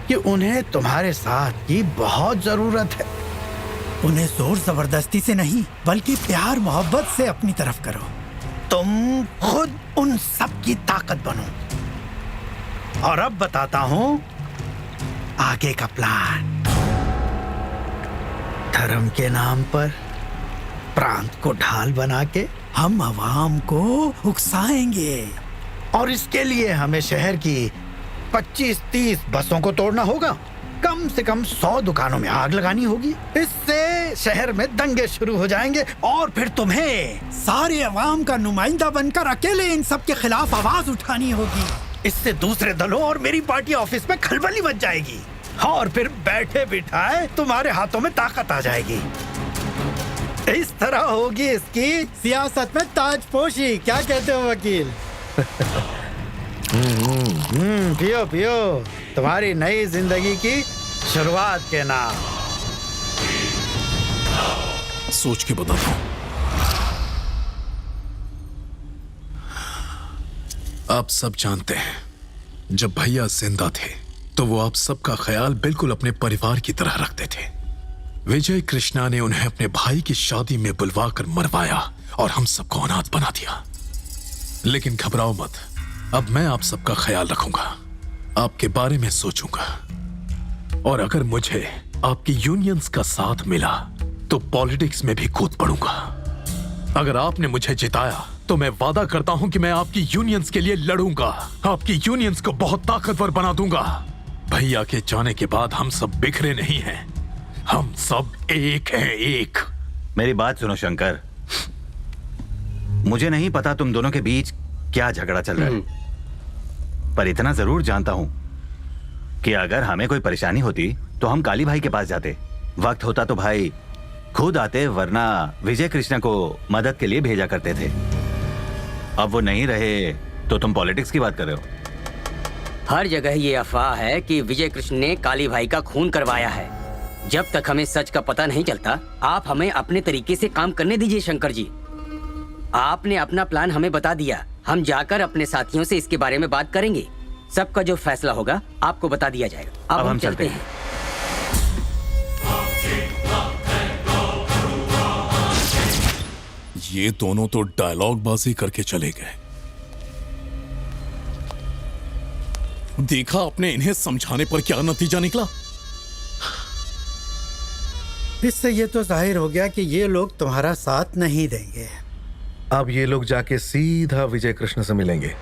कि उन्हें तुम्हारे साथ की बहुत जरूरत है। उन्हें जोर जबरदस्ती से नहीं, बल्कि प्यार मोहब्बत से अपनी तरफ करो। तुम खुद उन सब की ताकत बनो। और अब बताता हूं आगे का प्लान। धर्म के नाम पर प्रांत को ढाल बना के हम आवाम को उकसाएंगे, और इसके लिए हमें शहर की 25-30 बसों को तोड़ना होगा कम से कम 100 दुकानों में आग लगानी होगी। इससे शहर में दंगे शुरू हो जाएंगे और फिर तुम्हें सारे अवाम का नुमाइंदा बनकर अकेले इन सब के खिलाफ आवाज उठानी होगी। इससे दूसरे दलों और मेरी पार्टी ऑफिस में खलबली मच जाएगी और फिर बैठे बिठाए तुम्हारे हाथों में ताकत आ जाएगी। इस तरह होगी इसकी सियासत में ताजपोशी। क्या कहते हो वकील? पियो पियो, तुम्हारी नई जिंदगी की शुरुआत के नाम। सोच के बताता हूं। आप सब जानते हैं जब भैया जिंदा थे तो वो आप सबका ख्याल बिल्कुल अपने परिवार की तरह रखते थे। विजय कृष्णा ने उन्हें अपने भाई की शादी में बुलवाकर मरवाया और हम सबको अनाथ बना दिया। लेकिन घबराओ मत, अब मैं आप सबका ख्याल रखूंगा, आपके बारे में सोचूंगा और अगर मुझे आपकी यूनियंस का साथ मिला तो पॉलिटिक्स में भी कूद पड़ूंगा। अगर आपने मुझे जिताया तो मैं वादा करता हूं कि मैं आपकी यूनियंस के लिए लड़ूंगा, आपकी यूनियंस को बहुत ताकतवर बना दूंगा। भैया के जाने के बाद हम सब बिखरे नहीं हैं, हम सब एक हैं, एक। मेरी बात सुनो शंकर, मुझे नहीं पता तुम दोनों के बीच क्या झगड़ा चल रहा है, पर इतना जरूर जानता हूं कि अगर हमें कोई परेशानी होती तो हम काली भाई के पास जाते। वक्त होता तो भाई खुद आते, वरना विजय कृष्णा को मदद के लिए भेजा करते थे। अब वो नहीं रहे तो तुम पॉलिटिक्स की बात कर रहे हो। हर जगह ये अफवाह है कि विजय कृष्ण ने काली भाई का खून करवाया है। जब तक हमें सच का पता नहीं चलता, आप हमें अपने तरीके से काम करने दीजिए शंकर जी। आपने अपना प्लान हमें बता दिया, हम जाकर अपने साथियों से इसके बारे में बात करेंगे। सबका जो फैसला होगा आपको बता दिया जाएगा। अब हम चलते हैं। ये दोनों तो डायलॉग बाजी करके चले गए। देखा आपने इन्हें समझाने पर क्या नतीजा निकला। इससे ये तो जाहिर हो गया कि ये लोग तुम्हारा साथ नहीं देंगे। अब ये लोग जाके सीधा विजय कृष्ण से मिलेंगे।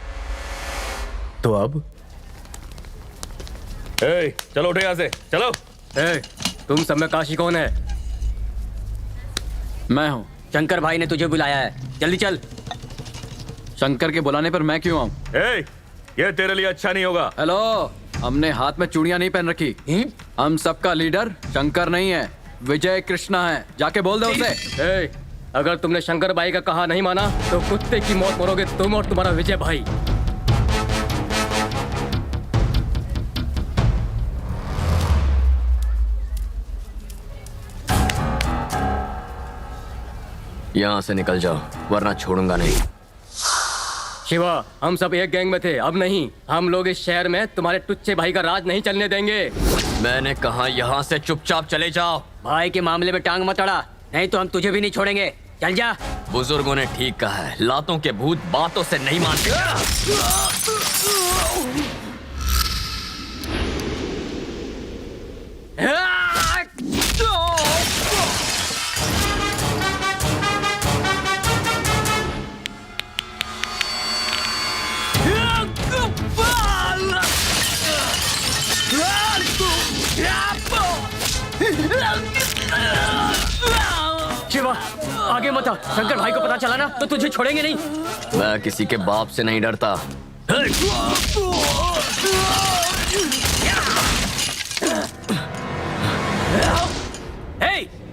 तो अब चलो उठो यहाँ से, चलो। तुम सब में काशी कौन है? मैं हूँ। शंकर भाई ने तुझे बुलाया है, जल्दी चल। शंकर के बुलाने पर मैं क्यों आऊँ? ये तेरे लिए अच्छा नहीं होगा। हेलो, हमने हाथ में चूड़ियां नहीं पहन रखी। हम सबका लीडर शंकर नहीं है, विजय कृष्णा है। जाके बोल दो उसे। अगर तुमने शंकर भाई का कहा नहीं माना तो कुत्ते की मौत मरोगे तुम और तुम्हारा विजय भाई। यहाँ से निकल जाओ वरना छोड़ूंगा नहीं। शिवा, हम सब एक गैंग में थे, अब नहीं। हम लोग इस शहर में तुम्हारे टुच्चे भाई का राज नहीं चलने देंगे। मैंने कहा यहाँ से चुपचाप चले जाओ। भाई के मामले में टांग मत अड़ा, नहीं तो हम तुझे भी नहीं छोड़ेंगे। चल जा। बुजुर्गों ने ठीक कहा है, लातों के भूत बातों से नहीं मानते। शिवा, आगे मत आ। शंकर भाई को पता चला ना तो तुझे छोड़ेंगे नहीं। मैं किसी के बाप से नहीं डरता।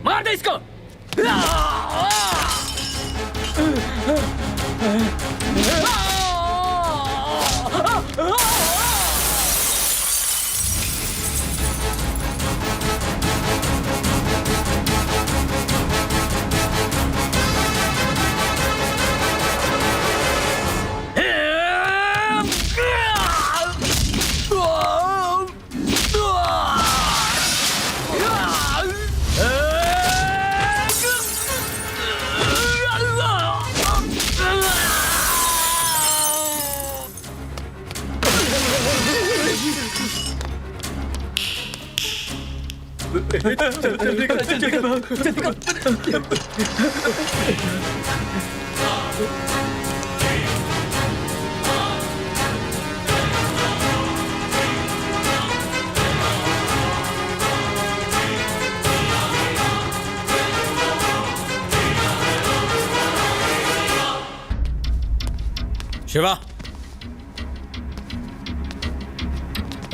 मार दे इसको। शिवा,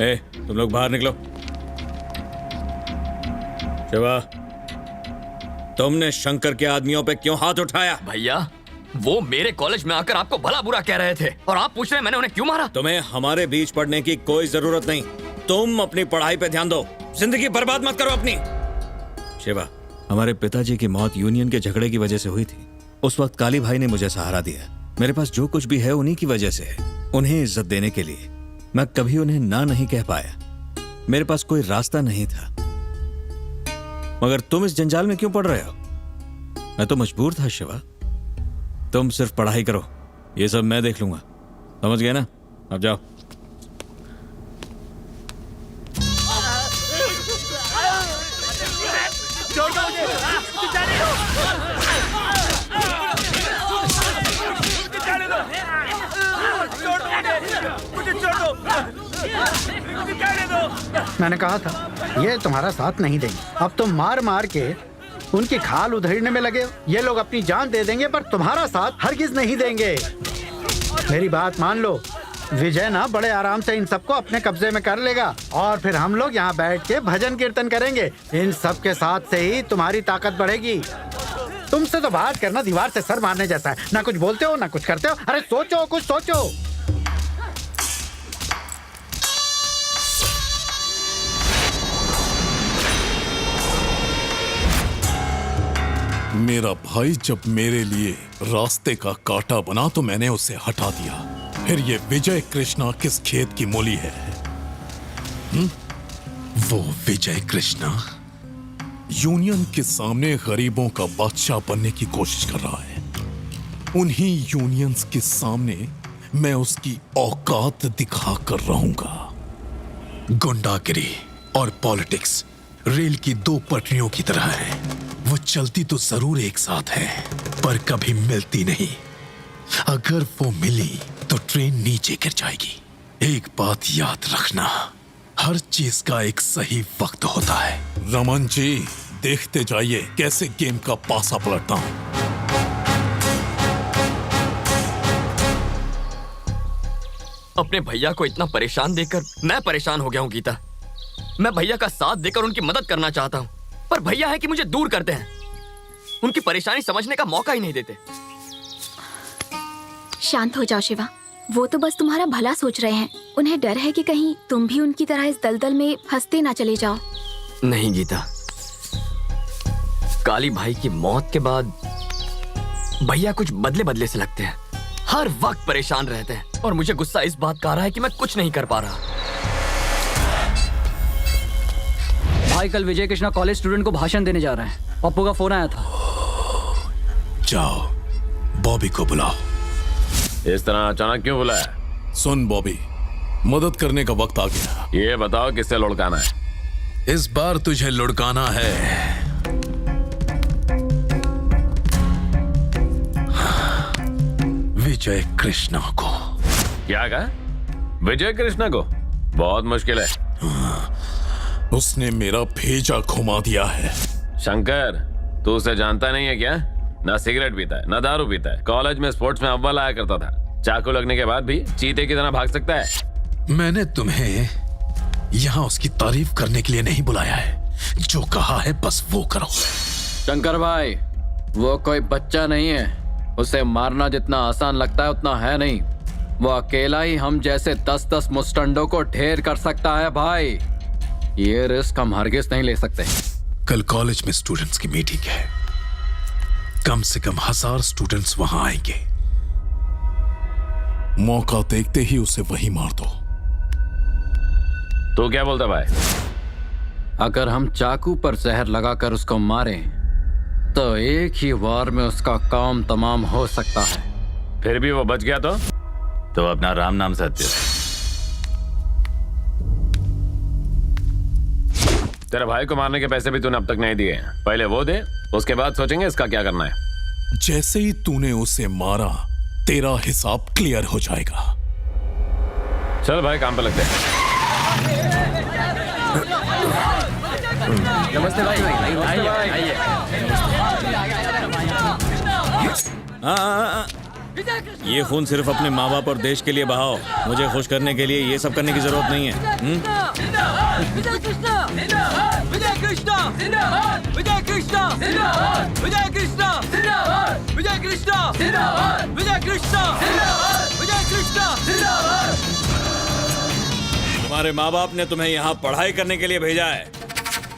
ए, तुम लोग बाहर निकलो। शिवा, तुमने शंकर के आदमियों पे क्यों हाथ उठाया? भैया, वो मेरे कॉलेज में आकर आपको भला बुरा कह रहे थे और आप पूछ रहे हैं मैंने उन्हें क्यों मारा? तुम्हें हमारे बीच पड़ने की कोई जरूरत नहीं। तुम अपनी पढ़ाई पे ध्यान दो, जिंदगी बर्बाद मत करो अपनी। शिवा, हमारे पिताजी की मौत यूनियन के झगड़े की वजह से हुई थी। उस वक्त काली भाई ने मुझे सहारा दिया। मेरे पास जो कुछ भी है उन्हीं की वजह से है। उन्हें इज्जत देने के लिए मैं कभी उन्हें ना नहीं कह पाया। मेरे पास कोई रास्ता नहीं था। मगर तुम इस जंजाल में क्यों पड़ रहे हो? मैं तो मजबूर था शिवा। तुम सिर्फ पढ़ाई करो, ये सब मैं देख लूंगा। समझ गए ना? अब जाओ। मैंने कहा था ये तुम्हारा साथ नहीं देंगे। अब तुम मार मार के उनकी खाल उधेड़ने में लगे हो। ये लोग अपनी जान दे देंगे पर तुम्हारा साथ हरगिज नहीं देंगे। मेरी बात मान लो। विजय ना बड़े आराम से इन सबको अपने कब्जे में कर लेगा और फिर हम लोग यहाँ बैठ के भजन कीर्तन करेंगे। इन सब के साथ से ही तुम्हारी ताकत बढ़ेगी। तुमसे तो बात करना दीवार से सर मारने जैसा है। ना कुछ बोलते हो ना कुछ करते हो। अरे सोचो, कुछ सोचो। मेरा भाई जब मेरे लिए रास्ते का कांटा बना तो मैंने उसे हटा दिया। फिर ये विजय कृष्णा किस खेत की मूली है? वो विजय कृष्णा यूनियन के सामने गरीबों का बादशाह बनने की कोशिश कर रहा है। उन्हीं यूनियंस के सामने मैं उसकी औकात दिखा कर रहूंगा। गुंडागिरी और पॉलिटिक्स रेल की दो पटरियों की तरह है। वो चलती तो जरूर एक साथ है पर कभी मिलती नहीं। अगर वो मिली तो ट्रेन नीचे गिर जाएगी। एक बात याद रखना, हर चीज का एक सही वक्त होता है। रमन जी, देखते जाइए कैसे गेम का पासा पलटता हूं। अपने भैया को इतना परेशान देखकर मैं परेशान हो गया हूँ गीता। मैं भैया का साथ देकर उनकी मदद करना चाहता हूँ पर भैया है कि मुझे दूर करते हैं। उनकी परेशानी समझने का मौका ही नहीं देते। शांत हो जाओ शिवा, वो तो बस तुम्हारा भला सोच रहे हैं। उन्हें डर है कि कहीं तुम भी उनकी तरह इस दलदल में फंसते ना चले जाओ। नहीं गीता, काली भाई की मौत के बाद भैया कुछ बदले बदले से लगते हैं। हर वक्त परेशान रहते हैं और मुझे गुस्सा इस बात का आ रहा है कि मैं कुछ नहीं कर पा रहा। भाई कल विजय कृष्णा कॉलेज स्टूडेंट को भाषण देने जा रहे हैं। पप्पू का फोन आया था। जाओ बॉबी को बुलाओ। इस तरह अचानक क्यों बुलाया? सुन बॉबी, मदद करने का वक्त आ गया। ये बताओ किससे लुढ़काना है? इस बार तुझे लुढ़काना है विजय कृष्णा को। क्या कहा? विजय कृष्णा को? बहुत मुश्किल है। उसने मेरा भेजा घुमा दिया है। शंकर, तू उसे जानता नहीं है क्या? ना सिगरेट पीता है ना दारू पीता है। कॉलेज में स्पोर्ट्स में अव्वल आया करता था। चाकू लगने के बाद भी चीते की तरह भाग सकता है। मैंने तुम्हें यहाँ उसकी तारीफ करने के लिए नहीं बुलाया है। जो कहा है बस वो करो। शंकर भाई, वो कोई बच्चा नहीं है। उसे मारना जितना आसान लगता है उतना है नहीं। वो अकेला ही हम जैसे 10-10 मुस्टंडों को ढेर कर सकता है भाई। ये रिस्क हम हरगिज नहीं ले सकते। कल कॉलेज में स्टूडेंट्स की मीटिंग है। कम से कम 1000 स्टूडेंट्स वहां आएंगे। मौका देखते ही उसे वहीं मार दो। तो क्या बोलता भाई? अगर हम चाकू पर जहर लगाकर उसको मारें तो एक ही वार में उसका काम तमाम हो सकता है। फिर भी वो बच गया तो अपना राम नाम सत्य। तेरे भाई को मारने के पैसे भी तूने अब तक नहीं दिए। पहले वो दे, उसके बाद सोचेंगे इसका क्या करना है। जैसे ही तूने उसे मारा तेरा हिसाब क्लियर हो जाएगा। चल भाई, काम पे लगते हैं। नमस्ते भाई। ये खून सिर्फ अपने माँ बाप और देश के लिए बहाओ। मुझे खुश करने के लिए ये सब करने की जरूरत नहीं है। विजय कृष्णा जिंदाबाद, विजय कृष्णा जिंदाबाद, विजय कृष्णा जिंदाबाद, विजय कृष्णा जिंदाबाद, विजय कृष्णा जिंदाबाद, विजय कृष्णा जिंदाबाद, विजय कृष्णा जिंदाबाद। तुम्हारे माँ बाप ने तुम्हें यहाँ पढ़ाई करने के लिए भेजा है,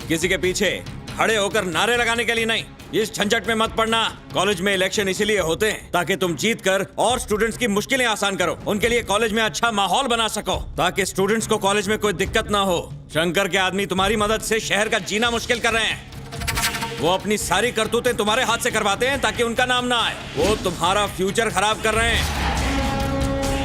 किसी के पीछे खड़े होकर नारे लगाने के लिए नहीं। इस झंझट में मत पड़ना। कॉलेज में इलेक्शन इसीलिए होते हैं ताकि तुम जीत कर और स्टूडेंट्स की मुश्किलें आसान करो, उनके लिए कॉलेज में अच्छा माहौल बना सको ताकि स्टूडेंट्स को कॉलेज में कोई दिक्कत ना हो। शंकर के आदमी तुम्हारी मदद से शहर का जीना मुश्किल कर रहे हैं। वो अपनी सारी करतूतें तुम्हारे हाथ से करवाते हैं ताकि उनका नाम ना आए। वो तुम्हारा फ्यूचर खराब कर रहे हैं।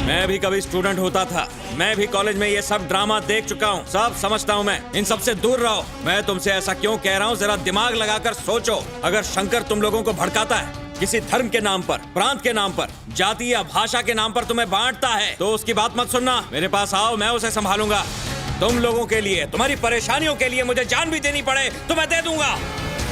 मैं भी कभी स्टूडेंट होता था, मैं भी कॉलेज में ये सब ड्रामा देख चुका हूँ, सब समझता हूँ मैं। इन सब से दूर रहो। मैं तुमसे ऐसा क्यों कह रहा हूँ, जरा दिमाग लगाकर सोचो। अगर शंकर तुम लोगों को भड़काता है, किसी धर्म के नाम पर, प्रांत के नाम पर, जाति या भाषा के नाम पर तुम्हें बांटता है, तो उसकी बात मत सुनना। मेरे पास आओ, मैं उसे संभालूंगा। तुम लोगों के लिए, तुम्हारी परेशानियों के लिए मुझे जान भी देनी पड़े तो मैं दे दूंगा।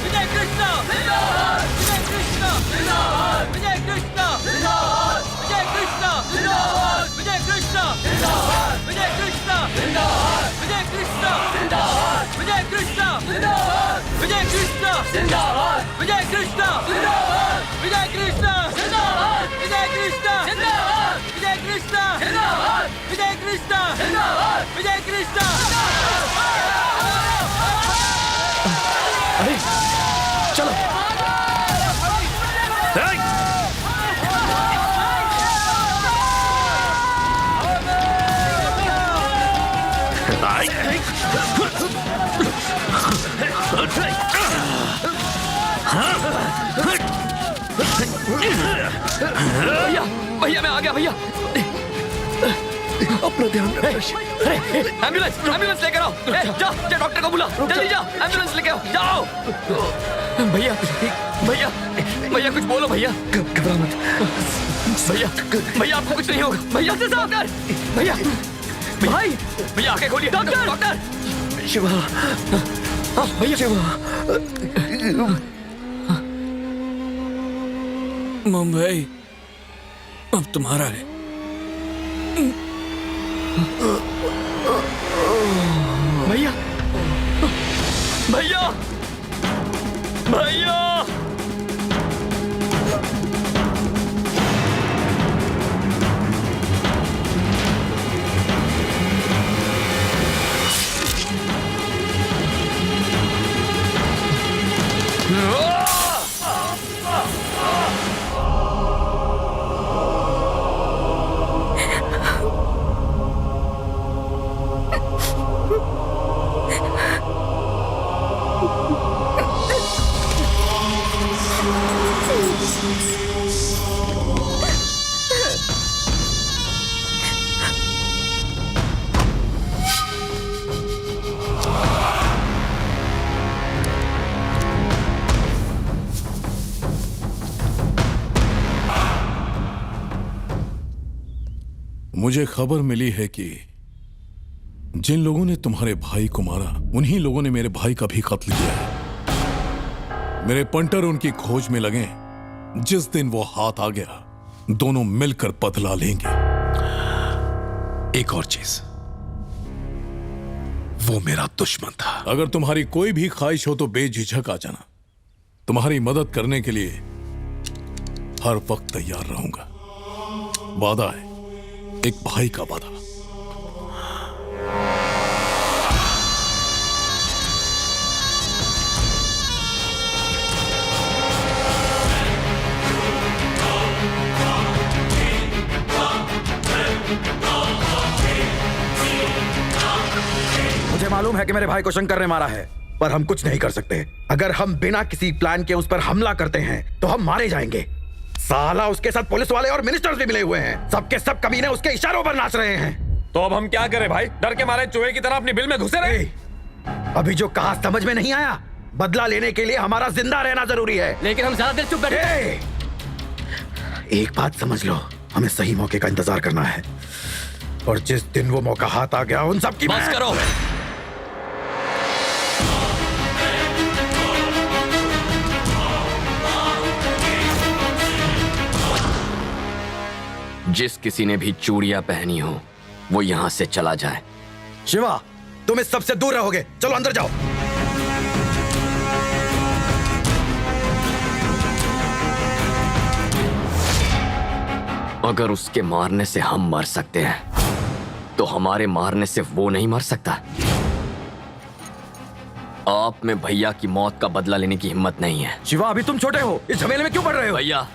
विजय कृष्णा जिंदाबाद, विजय कृष्णा जिंदाबाद, विजय कृष्णा जिंदाबाद, विजय कृष्णा जिंदाबाद, विजय कृष्णा जिंदाबाद, विजय कृष्णा जिंदाबाद, विजय कृष्णा जिंदाबाद, विजय कृष्णा जिंदाबाद, विजय कृष्णा जिंदाबाद, विजय कृष्णा जिंदाबाद, विजय कृष्णा जिंदाबाद, विजय कृष्णा जिंदाबाद, विजय कृष्णा जिंदाबाद, विजय कृष्णा जिंदाबाद, विजय कृष्णा। अरे चलो। भैया भैया मैं आ गया भैया। अपना ध्यान रख। एम्बुलेंस एम्बुलेंस लेकर आओ। जाओ जा डॉक्टर को बुला, जल्दी जाओ, एम्बुलेंस लेके आओ, जाओ। भैया भैया भैया कुछ बोलो भैया। घबरा मत भैया। भैया आपको कुछ नहीं होगा भैया। डॉक्टर भैया भाई भैया आंखें खोलिए। Doctor doctor Shiva. हाँ भैया शिवा। मुंबई अब तुम्हारा है। भैया भैया भैया मुझे खबर मिली है कि जिन लोगों ने तुम्हारे भाई को मारा, उन्हीं लोगों ने मेरे भाई का भी कत्ल किया है। मेरे पंटर उनकी खोज में लगे। जिस दिन वो हाथ आ गया, दोनों मिलकर बदला लेंगे। एक और चीज, वो मेरा दुश्मन था। अगर तुम्हारी कोई भी ख्वाहिश हो तो बेझिझक आ जाना। तुम्हारी मदद करने के लिए हर वक्त तैयार रहूंगा। वादा है, एक भाई का वादा। मुझे मालूम है कि मेरे भाई को शंकर ने मारा है, पर हम कुछ नहीं कर सकते। अगर हम बिना किसी प्लान के उस पर हमला करते हैं तो हम मारे जाएंगे। साला उसके साथ पुलिस वाले और मिनिस्टर्स भी मिले हुए हैं। सबके सब कमीने उसके इशारों पर नाच रहे हैं। तो अब हम क्या करें भाई? डर के मारे चूहे की तरह अपनी बिल में घुसे रहे। अभी जो कहा समझ में नहीं आया? बदला लेने के लिए हमारा जिंदा रहना जरूरी है। लेकिन हम ज्यादा देर चुप बैठे। एक बात समझ लो, हमें सही मौके का इंतजार करना है, और जिस दिन वो मौका हाथ आ गया उन सब की बस करो। जिस किसी ने भी चूड़ियां पहनी हो वो यहां से चला जाए। शिवा, तुम इस सबसे दूर रहोगे। चलो अंदर जाओ। अगर उसके मारने से हम मर सकते हैं तो हमारे मारने से वो नहीं मर सकता। आप में भैया की मौत का बदला लेने की हिम्मत नहीं है। शिवा, अभी तुम छोटे हो, इस झमेले में क्यों पड़ रहे हो? भैया,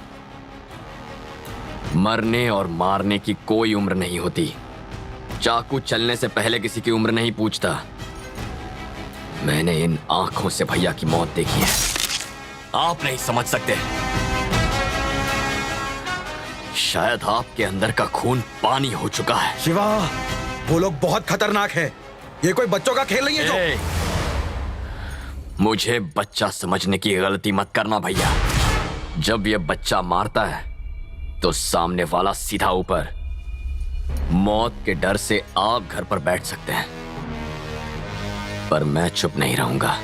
मरने और मारने की कोई उम्र नहीं होती। चाकू चलने से पहले किसी की उम्र नहीं पूछता। मैंने इन आंखों से भैया की मौत देखी है। आप नहीं समझ सकते। शायद आपके अंदर का खून पानी हो चुका है। शिवा, वो लोग बहुत खतरनाक है। ये कोई बच्चों का खेल नहीं है जो। मुझे बच्चा समझने की गलती मत करना भैया। जब ये बच्चा मारता है तो सामने वाला सीधा ऊपर। मौत के डर से आप घर पर बैठ सकते हैं, पर मैं चुप नहीं रहूंगा।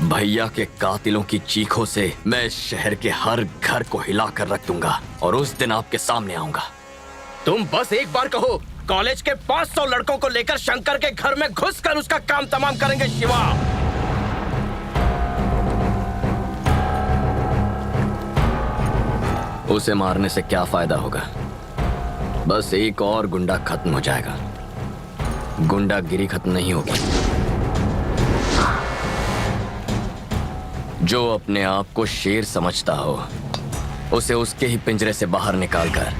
भैया के कातिलों की चीखों से मैं इस शहर के हर घर को हिलाकर रख दूंगा और उस दिन आपके सामने आऊंगा। तुम बस एक बार कहो, कॉलेज के 500 लड़कों को लेकर शंकर के घर में घुसकर उसका काम तमाम करेंगे शिवा। उसे मारने से क्या फायदा होगा? बस एक और गुंडा खत्म हो जाएगा। गुंडागिरी खत्म नहीं होगी। जो अपने आप को शेर समझता हो उसे उसके ही पिंजरे से बाहर निकालकर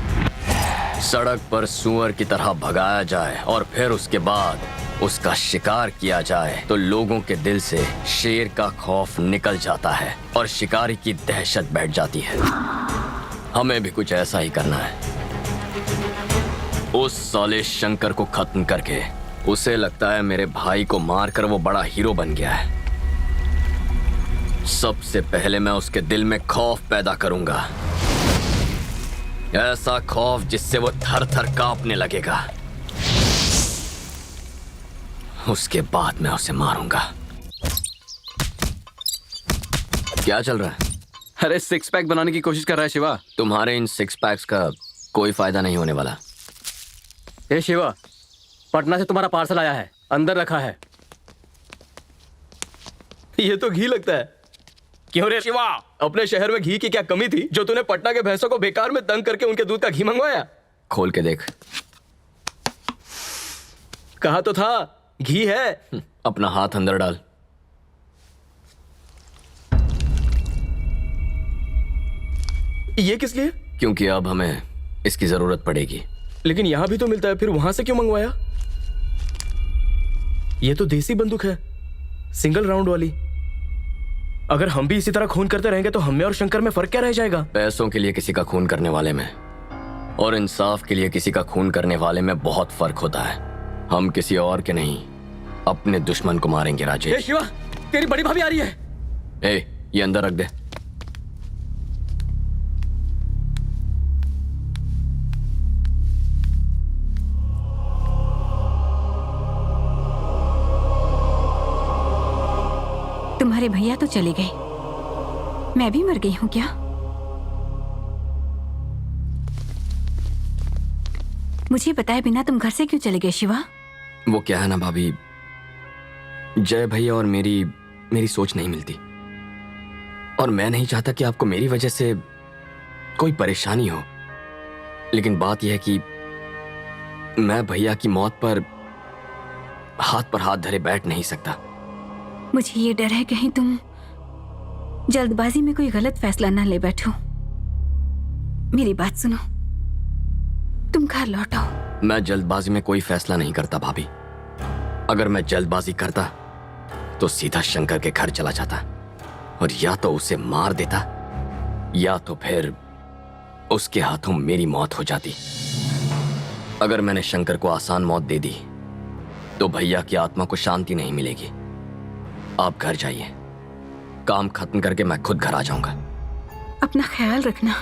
सड़क पर सूअर की तरह भगाया जाए और फिर उसके बाद उसका शिकार किया जाए तो लोगों के दिल से शेर का खौफ निकल जाता है और शिकारी की दहशत बैठ जाती है। हमें भी कुछ ऐसा ही करना है। उस साले शंकर को खत्म करके उसे लगता है मेरे भाई को मारकर वो बड़ा हीरो बन गया है। सबसे पहले मैं उसके दिल में खौफ पैदा करूंगा, ऐसा खौफ जिससे वो थर थर कांपने लगेगा। उसके बाद मैं उसे मारूंगा। क्या चल रहा है? अरे सिक्स पैक बनाने की कोशिश कर रहा है शिवा। तुम्हारे इन सिक्स पैक्स का कोई फायदा नहीं होने वाला। ए शिवा, पटना से तुम्हारा पार्सल आया है, अंदर रखा है। ये तो घी लगता है। क्यों रे शिवा, अपने शहर में घी की क्या कमी थी जो तूने पटना के भैंसों को बेकार में तंग करके उनके दूध का घी मंगवाया? खोल के देख। कहा तो था घी है। अपना हाथ अंदर डाल। ये किस लिए? क्योंकि अब हमें इसकी जरूरत पड़ेगी। लेकिन यहां भी तो मिलता है, फिर वहां से क्यों मंगवाया? ये तो देसी बंदूक है, सिंगल राउंड वाली। अगर हम भी इसी तरह खून करते रहेंगे तो हमें और शंकर में फर्क क्या रह जाएगा? पैसों के लिए किसी का खून करने वाले में और इंसाफ के लिए किसी का खून करने वाले में बहुत फर्क होता है। हम किसी और के नहीं, अपने दुश्मन को मारेंगे राजेश। ए शिवा, तेरी बड़ी भाभी आ रही है। ए, ये अंदर रख दे। तुम्हारे भैया तो चले गए, मैं भी मर गई हूं क्या? मुझे बताए बिना तुम घर से क्यों चले गए शिवा? वो क्या है ना भाभी, जय भैया और मेरी सोच नहीं मिलती और मैं नहीं चाहता कि आपको मेरी वजह से कोई परेशानी हो। लेकिन बात यह है कि मैं भैया की मौत पर हाथ धरे बैठ नहीं सकता। मुझे ये डर है कहीं तुम जल्दबाजी में कोई गलत फैसला ना ले बैठो। मेरी बात सुनो, तुम घर लौट आओ। मैं जल्दबाजी में कोई फैसला नहीं करता भाभी। अगर मैं जल्दबाजी करता तो सीधा शंकर के घर चला जाता और या तो उसे मार देता या तो फिर उसके हाथों मेरी मौत हो जाती। अगर मैंने शंकर को आसान मौत दे दी तो भैया की आत्मा को शांति नहीं मिलेगी। आप घर जाइए, काम खत्म करके मैं खुद घर आ जाऊंगा। अपना ख्याल रखना।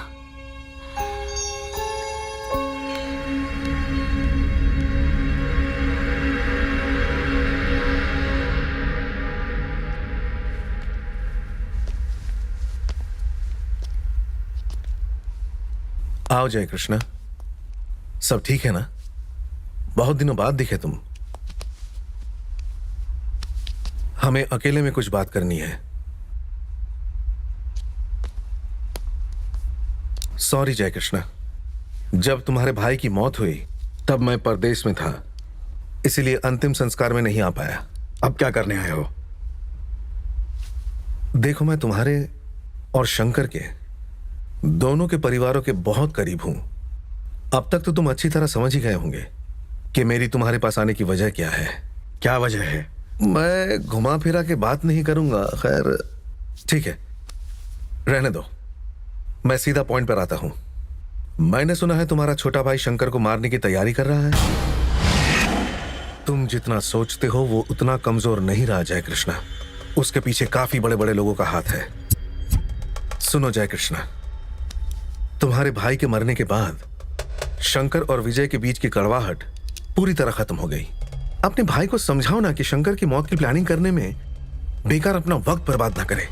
आओ जय कृष्णा। सब ठीक है ना? बहुत दिनों बाद दिखे तुम। हमें अकेले में कुछ बात करनी है। सॉरी जय कृष्णा, जब तुम्हारे भाई की मौत हुई तब मैं परदेश में था, इसीलिए अंतिम संस्कार में नहीं आ पाया। अब क्या करने आए हो? देखो, मैं तुम्हारे और शंकर के दोनों के परिवारों के बहुत करीब हूं। अब तक तो तुम अच्छी तरह समझ ही गए होंगे कि मेरी तुम्हारे पास आने की वजह क्या है। क्या वजह है? मैं घुमा फिरा के बात नहीं करूंगा। खैर ठीक है, रहने दो। मैं सीधा पॉइंट पर आता हूं। मैंने सुना है तुम्हारा छोटा भाई शंकर को मारने की तैयारी कर रहा है। तुम जितना सोचते हो वो उतना कमजोर नहीं रहा जय कृष्णा। उसके पीछे काफी बड़े बड़े लोगों का हाथ है। सुनो जय कृष्णा, तुम्हारे भाई के मरने के बाद शंकर और विजय के बीच की कड़वाहट पूरी तरह खत्म हो गई। अपने भाई को समझाओ ना कि शंकर की मौत की प्लानिंग करने में बेकार अपना वक्त बर्बाद ना करे।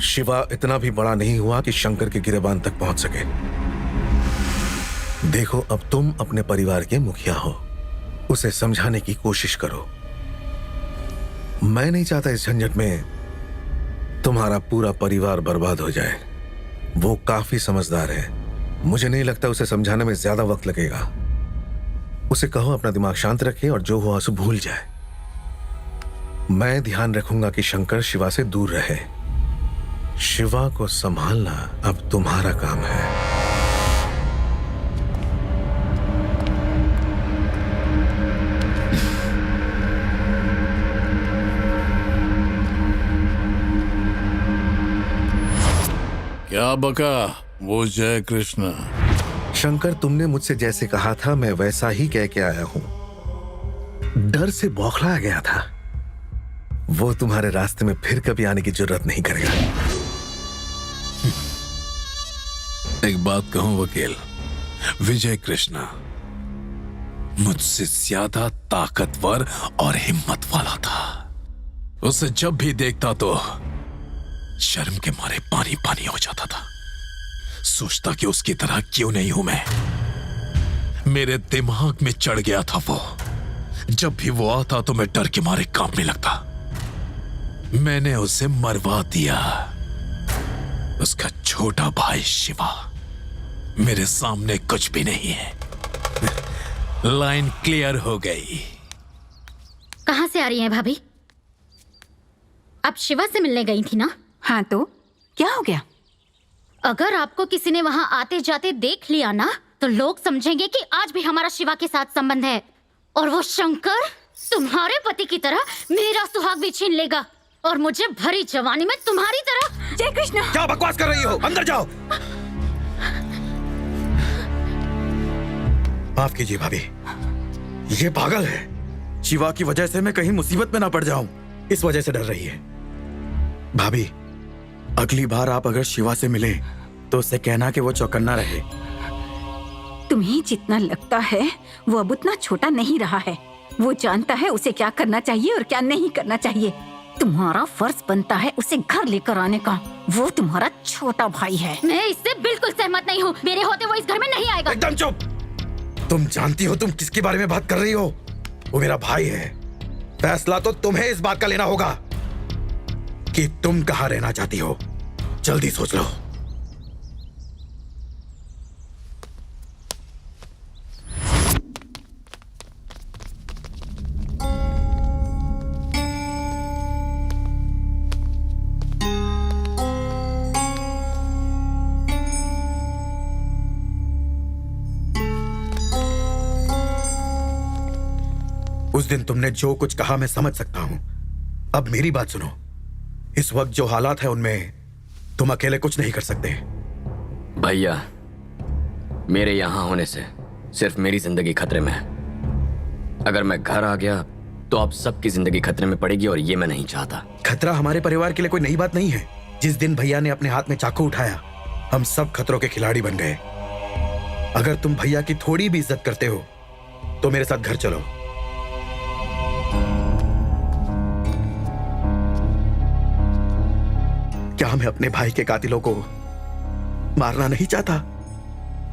शिवा इतना भी बड़ा नहीं हुआ कि शंकर के गिरेबान तक पहुंच सके। देखो, अब तुम अपने परिवार के मुखिया हो, उसे समझाने की कोशिश करो। मैं नहीं चाहता इस झंझट में तुम्हारा पूरा परिवार बर्बाद हो जाए। वो काफी समझदार है, मुझे नहीं लगता उसे समझाने में ज्यादा वक्त लगेगा। उसे कहो अपना दिमाग शांत रखे और जो हुआ उसे भूल जाए। मैं ध्यान रखूंगा कि शंकर शिवा से दूर रहे। शिवा को संभालना अब तुम्हारा काम है। क्या बका वो जय कृष्ण? शंकर, तुमने मुझसे जैसे कहा था मैं वैसा ही कह के आया हूं। डर से बौखला गया था। वो तुम्हारे रास्ते में फिर कभी आने की जरूरत नहीं करेगा। एक बात कहूं वकील, विजय कृष्णा मुझसे ज्यादा ताकतवर और हिम्मत वाला था। उसे जब भी देखता तो शर्म के मारे पानी पानी हो जाता था। सोचता कि उसकी तरह क्यों नहीं हूं मैं। मेरे दिमाग में चढ़ गया था वो। जब भी वो आता तो मैं डर के मारे कांपने लगता। मैंने उसे मरवा दिया। उसका छोटा भाई शिवा मेरे सामने कुछ भी नहीं है। लाइन क्लियर हो गई। कहां से आ रही हैं भाभी? आप शिवा से मिलने गई थी ना? हाँ, तो क्या हो गया? अगर आपको किसी ने वहां आते जाते देख लिया ना तो लोग समझेंगे कि आज भी हमारा शिवा के साथ संबंध है। और वो शंकर तुम्हारे पति की तरह मेरा सुहाग भी छीन लेगा और मुझे भरी जवानी में तुम्हारी तरह। जय कृष्ण! क्या बकवास कर रही हो? अंदर जाओ। माफ कीजिए भाभी, ये पागल है। शिवा की वजह से मैं कहीं मुसीबत में ना पड़ जाऊं, इस वजह से डर रही है। भाभी, अगली बार आप अगर शिवा से मिले तो उससे कहना कि वो चौकन्ना रहे। तुम्हें जितना लगता है वो अब उतना छोटा नहीं रहा है। वो जानता है उसे क्या करना चाहिए और क्या नहीं करना चाहिए। तुम्हारा फर्ज बनता है उसे घर लेकर आने का। वो तुम्हारा छोटा भाई है। मैं इससे बिल्कुल सहमत नहीं हूँ। मेरे होते वो इस घर में नहीं आएगा। एकदम चुप। तुम जानती हो तुम किसके बारे में बात कर रही हो? वो मेरा भाई है। फैसला तो तुम्हें इस बात का लेना होगा कि तुम कहां रहना चाहती हो। जल्दी सोच लो। उस दिन तुमने जो कुछ कहा मैं समझ सकता हूं। अब मेरी बात सुनो। इस वक्त जो हालात है उनमें तुम अकेले कुछ नहीं कर सकते। भैया, मेरे यहां होने से सिर्फ मेरी जिंदगी खतरे में है। अगर मैं घर आ गया तो आप सबकी जिंदगी खतरे में पड़ेगी और ये मैं नहीं चाहता। खतरा हमारे परिवार के लिए कोई नई बात नहीं है। जिस दिन भैया ने अपने हाथ में चाकू उठाया हम सब खतरों के खिलाड़ी बन गए। अगर तुम भैया की थोड़ी भी इज्जत करते हो तो मेरे साथ घर चलो। क्या मैं अपने भाई के कातिलों को मारना नहीं चाहता।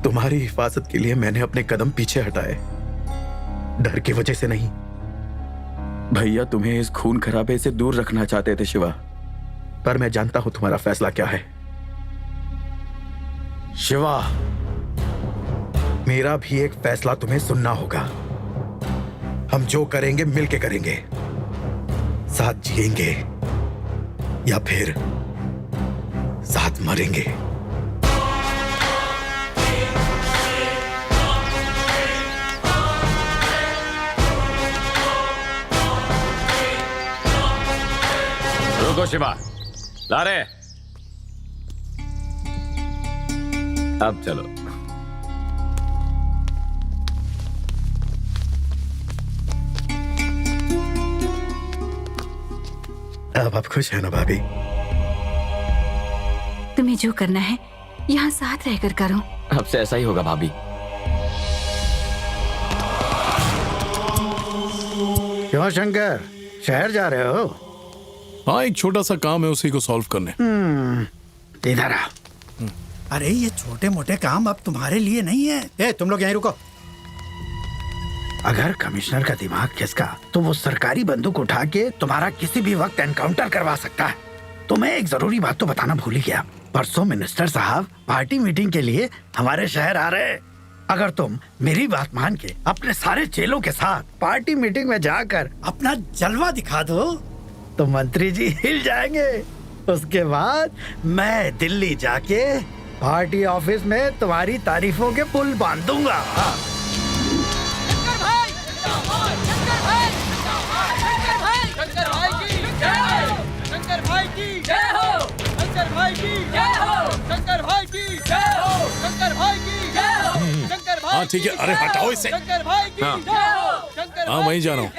तुम्हारी हिफाजत के लिए मैंने अपने कदम पीछे हटाए, डर की वजह से नहीं। भैया तुम्हें इस खून खराबे से दूर रखना चाहते थे शिवा, पर मैं जानता हूं तुम्हारा फैसला क्या है। शिवा, मेरा भी एक फैसला तुम्हें सुनना होगा। हम जो करेंगे मिलके करेंगे, साथ जिएंगे या फिर साथ मरेंगे। रुको शिवा, ला रे। अब चलो। अब आप खुश है ना भाभी? तुम्हें जो करना है यहाँ साथ रहकर करो। अब से ऐसा ही होगा भाभी। क्यों शंकर, शहर जा रहे हो? हाँ, एक छोटा सा काम है, उसी को सॉल्व करने। इधर आ। अरे ये छोटे मोटे काम अब तुम्हारे लिए नहीं है। ए, तुम लोग यहीं रुको। अगर कमिश्नर का दिमाग खिसका तो वो सरकारी बंदूक उठा के तुम्हारा किसी भी वक्त एनकाउंटर करवा सकता है। तो मैं एक जरूरी बात तो बताना भूल ही गया। परसों मिनिस्टर साहब पार्टी मीटिंग के लिए हमारे शहर आ रहे हैं। अगर तुम मेरी बात मान के अपने सारे चेलों के साथ पार्टी मीटिंग में जाकर अपना जलवा दिखा दो तो मंत्री जी हिल जाएंगे। उसके बाद मैं दिल्ली जाके पार्टी ऑफिस में तुम्हारी तारीफों के पुल बांध दूंगा। हाँ ठीक है, अरे हटाओ इसे। हाँ वहीं जा रहा हूँ।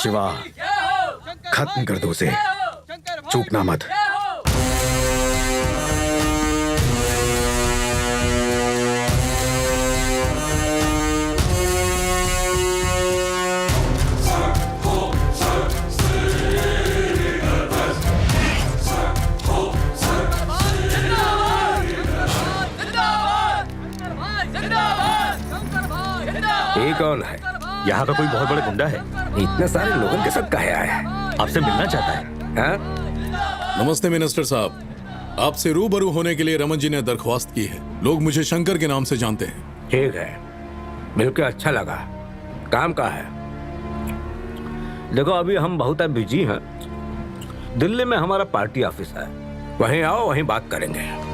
शिवा, खत्म कर दो उसे, चूकना मत। ये कौन है? यहाँ का कोई बहुत बड़ा गुंडा है? इतने सारे लोगों के साथ काहे आया है? आपसे मिलना चाहता है? हाँ? नमस्ते मिनिस्टर साहब, आपसे रूबरू होने के लिए रमन जी ने दरख्वास्त की है। लोग मुझे शंकर के नाम से जानते हैं। ठीक है, मिलकर अच्छा लगा। काम का है? देखो अभी हम बहुत बिजी हैं। दिल्ली में हमारा पार्टी ऑफिस है, वहीं आओ, वहीं बात करेंगे।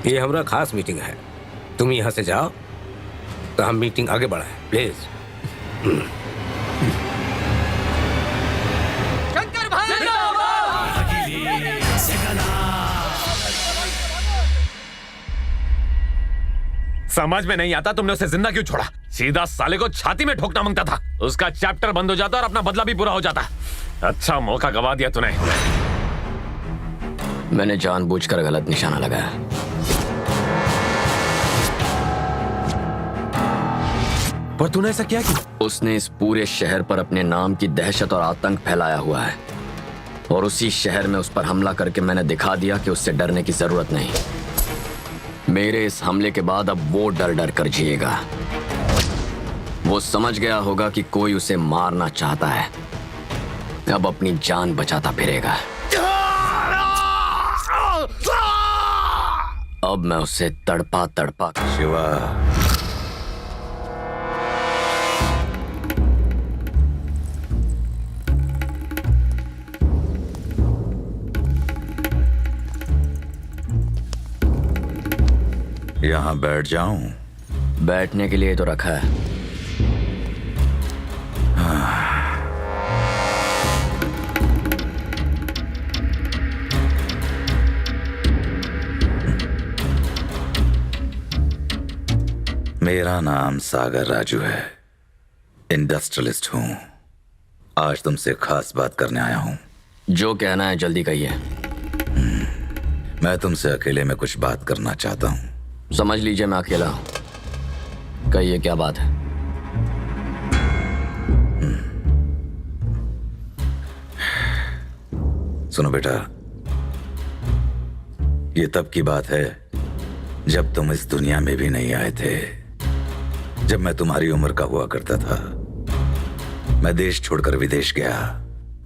ये हमारा खास मीटिंग है, तुम यहाँ से जाओ तो हम मीटिंग आगे बढ़ाएं, प्लीज। शंकर भाई समझ में नहीं आता तुमने उसे जिंदा क्यों छोड़ा? सीधा साले को छाती में ठोकना मांगता था, उसका चैप्टर बंद हो जाता और अपना बदला भी पूरा हो जाता। अच्छा मौका गवा दिया तूने। मैंने जानबूझकर गलत निशाना लगाया। पर तूने ऐसा क्या किया? उसने इस पूरे शहर पर अपने नाम की दहशत और आतंक फैलाया हुआ है, और उसी शहर में उस पर हमला करके मैंने दिखा दिया कि उससे डरने की जरूरत नहीं। मेरे इस हमले के बाद अब वो डर डर कर जिएगा। वो समझ गया होगा कि कोई उसे मारना चाहता है, अब अपनी जान बचाता फिरेगा। अब मैं उसे तड़पा तड़पा। शिवा, यहाँ बैठ जाऊं? बैठने के लिए तो रखा है। मेरा नाम सागर राजू है, इंडस्ट्रियलिस्ट हूं। आज तुमसे खास बात करने आया हूं। जो कहना है जल्दी कहिए। मैं तुमसे अकेले में कुछ बात करना चाहता हूं। समझ लीजिए मैं अकेला हूं। कहिए क्या बात है? सुनो बेटा, ये तब की बात है जब तुम इस दुनिया में भी नहीं आए थे। जब मैं तुम्हारी उम्र का हुआ करता था, मैं देश छोड़कर विदेश गया,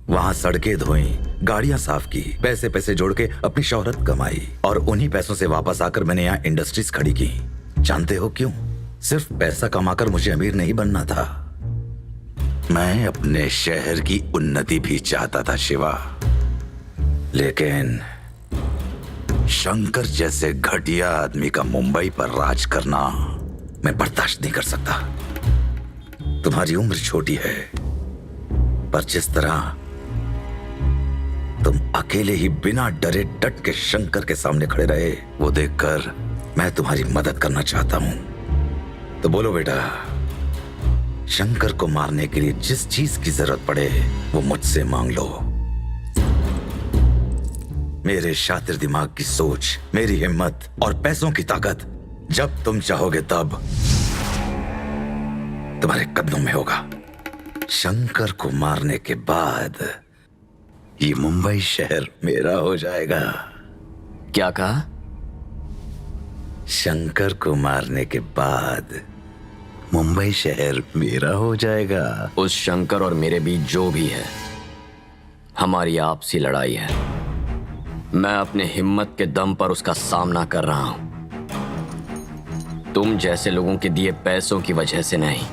वहां सड़कें धोई, गाड़ियां साफ की, पैसे पैसे जोड़ के अपनी शोहरत कमाई और उन्हीं पैसों से वापस आकर मैंने यहाँ इंडस्ट्रीज खड़ी की। जानते हो क्यों? सिर्फ पैसा कमाकर मुझे अमीर नहीं बनना था, मैं अपने शहर की उन्नति भी चाहता था शिवा। लेकिन शंकर जैसे घटिया आदमी का मुंबई पर राज करना मैं बर्दाश्त नहीं कर सकता। तुम्हारी उम्र छोटी है, पर जिस तरह तुम अकेले ही बिना डरे डट के शंकर के सामने खड़े रहे, वो देखकर मैं तुम्हारी मदद करना चाहता हूं। तो बोलो बेटा, शंकर को मारने के लिए जिस चीज की जरूरत पड़े वो मुझसे मांग लो। मेरे शातिर दिमाग की सोच, मेरी हिम्मत और पैसों की ताकत जब तुम चाहोगे तब तुम्हारे कदमों में होगा। शंकर को मारने के बाद ये मुंबई शहर मेरा हो जाएगा। क्या कहा? शंकर को मारने के बाद मुंबई शहर मेरा हो जाएगा। उस शंकर और मेरे बीच जो भी है, हमारी आपसी लड़ाई है। मैं अपने हिम्मत के दम पर उसका सामना कर रहा हूं, तुम जैसे लोगों के दिए पैसों की वजह से नहीं।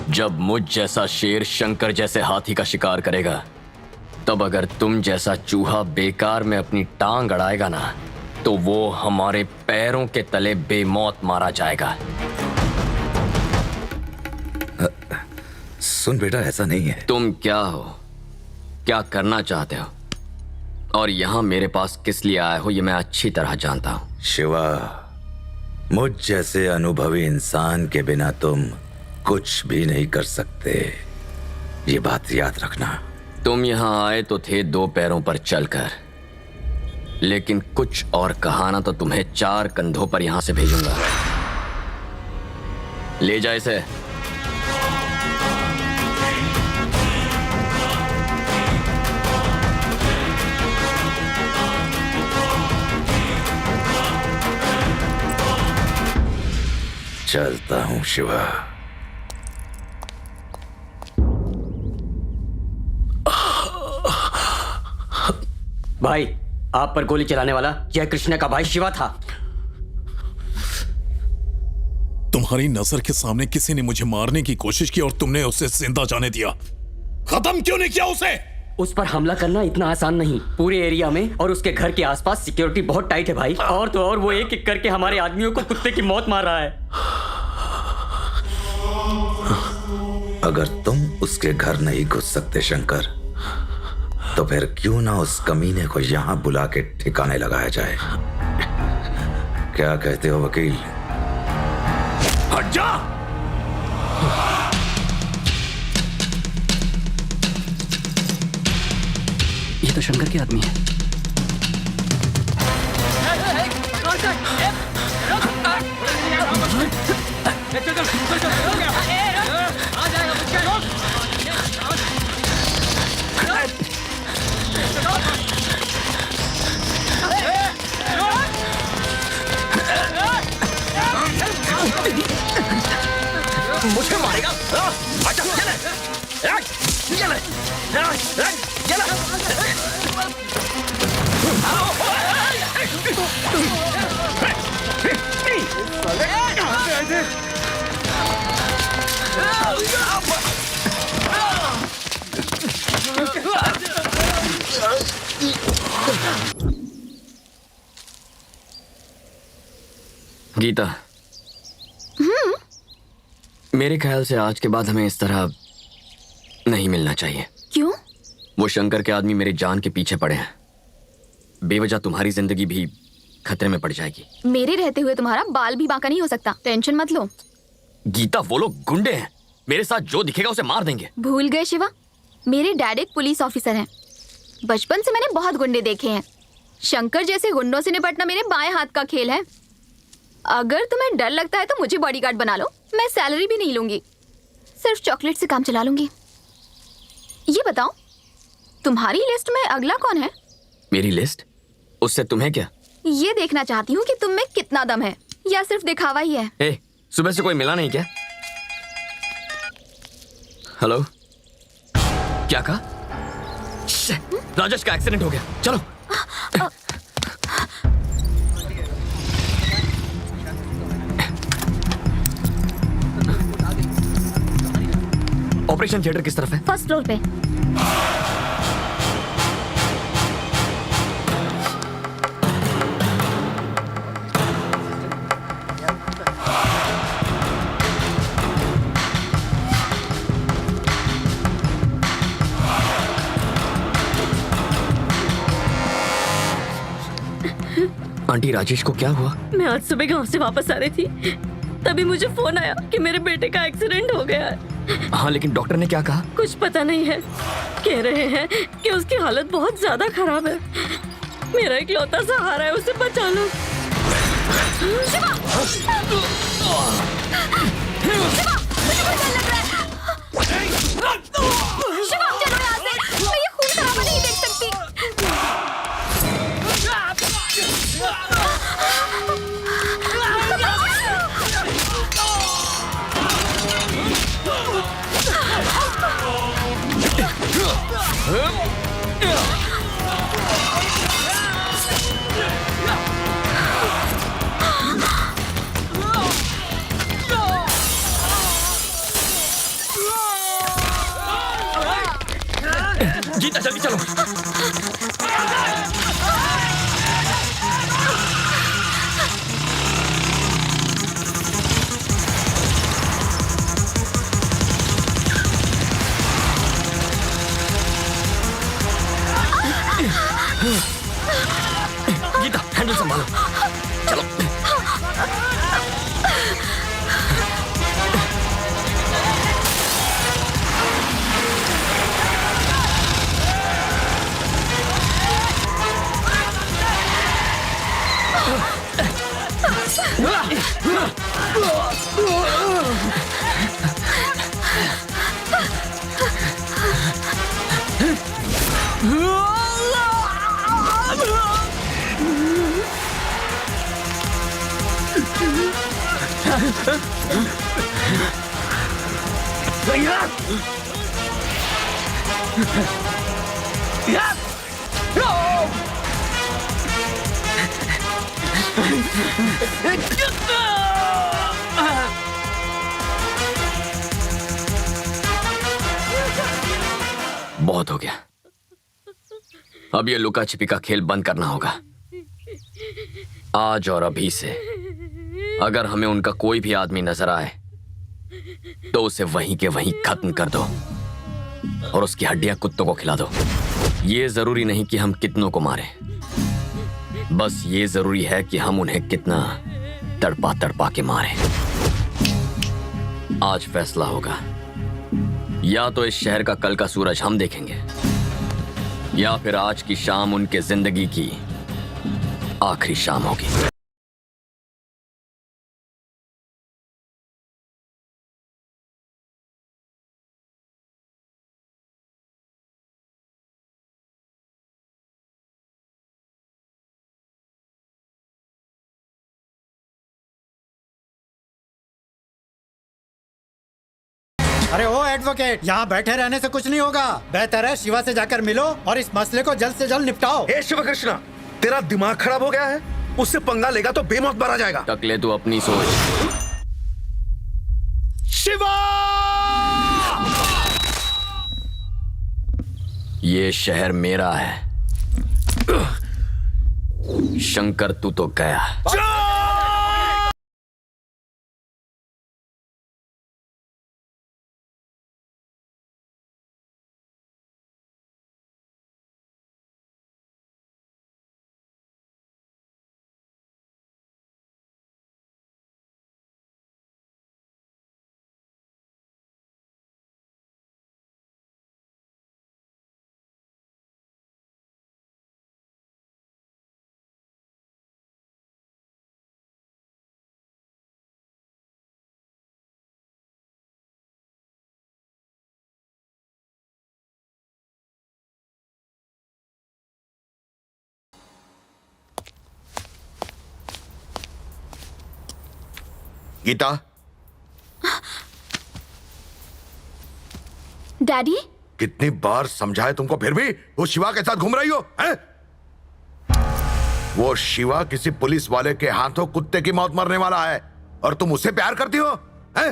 जब मुझ जैसा शेर शंकर जैसे हाथी का शिकार करेगा, तब अगर तुम जैसा चूहा बेकार में अपनी टांग अड़ाएगा ना, तो वो हमारे पैरों के तले बेमौत मारा जाएगा। सुन बेटा, ऐसा नहीं है। तुम क्या हो, क्या करना चाहते हो, और यहां मेरे पास किस लिए आए हो, ये मैं अच्छी तरह जानता हूं। शिवा, मुझ जैसे अनुभवी इंसान के बिना तुम कुछ भी नहीं कर सकते, ये बात याद रखना। तुम यहां आए तो थे दो पैरों पर चलकर, लेकिन कुछ और कहा ना तो तुम्हें 4 कंधों पर यहां से भेजूंगा। ले जा इसे। चलता हूं शिवा। भाई, आप पर गोली चलाने वाला जय कृष्ण का भाई शिवा था। तुम्हारी नजर के सामने किसी ने मुझे मारने की कोशिश की और तुमने उसे जिंदा जाने दिया। खत्म क्यों नहीं किया उसे? उस पर हमला करना इतना आसान नहीं। पूरे एरिया में और उसके घर के आसपास सिक्योरिटी बहुत टाइट है भाई। और तो और वो एक एक करके हमारे आदमियों को कुत्ते की मौत मार रहा है। अगर तुम उसके घर नहीं घुस सकते शंकर, तो फिर क्यों ना उस कमीने को यहां बुला के ठिकाने लगाया जाए। क्या कहते हो वकील? हट जा! ये तो शंकर के आदमी है। मुझे मारेगा? आजा, चले, गीता, मेरे ख्याल से आज के बाद हमें इस तरह नहीं मिलना चाहिए। क्यों? वो शंकर के आदमी मेरे जान के पीछे पड़े हैं। बेवजह तुम्हारी जिंदगी भी खतरे में पड़ जाएगी। मेरे रहते हुए तुम्हारा बाल भी बांका नहीं हो सकता, टेंशन मत लो। गीता, वो लोग गुंडे हैं, मेरे साथ जो दिखेगा उसे मार देंगे। भूल गए शिवा, मेरे डैड एक पुलिस ऑफिसर हैं। बचपन से मैंने बहुत गुंडे देखे हैं। शंकर जैसे गुंडों से निपटना मेरे बाएं हाथ का खेल है। अगर तुम्हें डर लगता है तो मुझे बॉडीगार्ड बना लो, मैं सैलरी भी नहीं लूंगी, सिर्फ चॉकलेट से काम चला लूंगी। ये बताओ, तुम्हारी लिस्ट में अगला कौन है? मेरी लिस्ट? उससे तुम्हें क्या? ये देखना चाहती हूँ कि तुम में कितना दम है, या सिर्फ दिखावा ही है। ए, सुबह से कोई मिला नहीं क्या? हेलो, क्या कहा? राजेश का एक्सीडेंट हो गया, चलो। ऑपरेशन थिएटर किस तरफ है? फर्स्ट फ्लोर पे। आंटी, राजेश को क्या हुआ? मैं आज सुबह गांव से वापस आ रही थी, तभी मुझे फोन आया कि मेरे बेटे का एक्सीडेंट हो गया है। हाँ, लेकिन डॉक्टर ने क्या कहा? कुछ पता नहीं है, कह रहे हैं कि उसकी हालत बहुत ज्यादा खराब है। मेरा इकलौता सहारा है, उसे बचा लो। शिवा! शिवा, चलो यहाँ से। मैं ये खून खराबा नहीं देख सकती। गीता, जल्दी चलो। गीता, हैंडल संभालो, चलो। बहुत हो गया, अब ये लुका छिपी का खेल बंद करना होगा। आज और अभी से अगर हमें उनका कोई भी आदमी नजर आए तो उसे वहीं के वहीं खत्म कर दो और उसकी हड्डियां कुत्तों को खिला दो। ये जरूरी नहीं कि हम कितनों को मारें, बस ये जरूरी है कि हम उन्हें कितना तड़पा तड़पा के मारें। आज फैसला होगा, या तो इस शहर का कल का सूरज हम देखेंगे, या फिर आज की शाम उनके जिंदगी की आखिरी शाम होगी। अरे ओ एडवोकेट, यहाँ बैठे रहने से कुछ नहीं होगा। बेहतर है शिवा से जाकर मिलो और इस मसले को जल्द से जल्द निपटाओ। ए शिव कृष्णा, तेरा दिमाग खराब हो गया है? उससे पंगा लेगा तो बेमौत मरा जाएगा। टकले, तू अपनी सोच। शिवा! ये शहर मेरा है। शंकर, तू तो गया। गीता, डैडी, कितनी बार समझाए तुमको, फिर भी वो शिवा के साथ घूम रही हो हैं? वो शिवा किसी पुलिस वाले के हाथों कुत्ते की मौत मरने वाला है और तुम उसे प्यार करती हो हैं?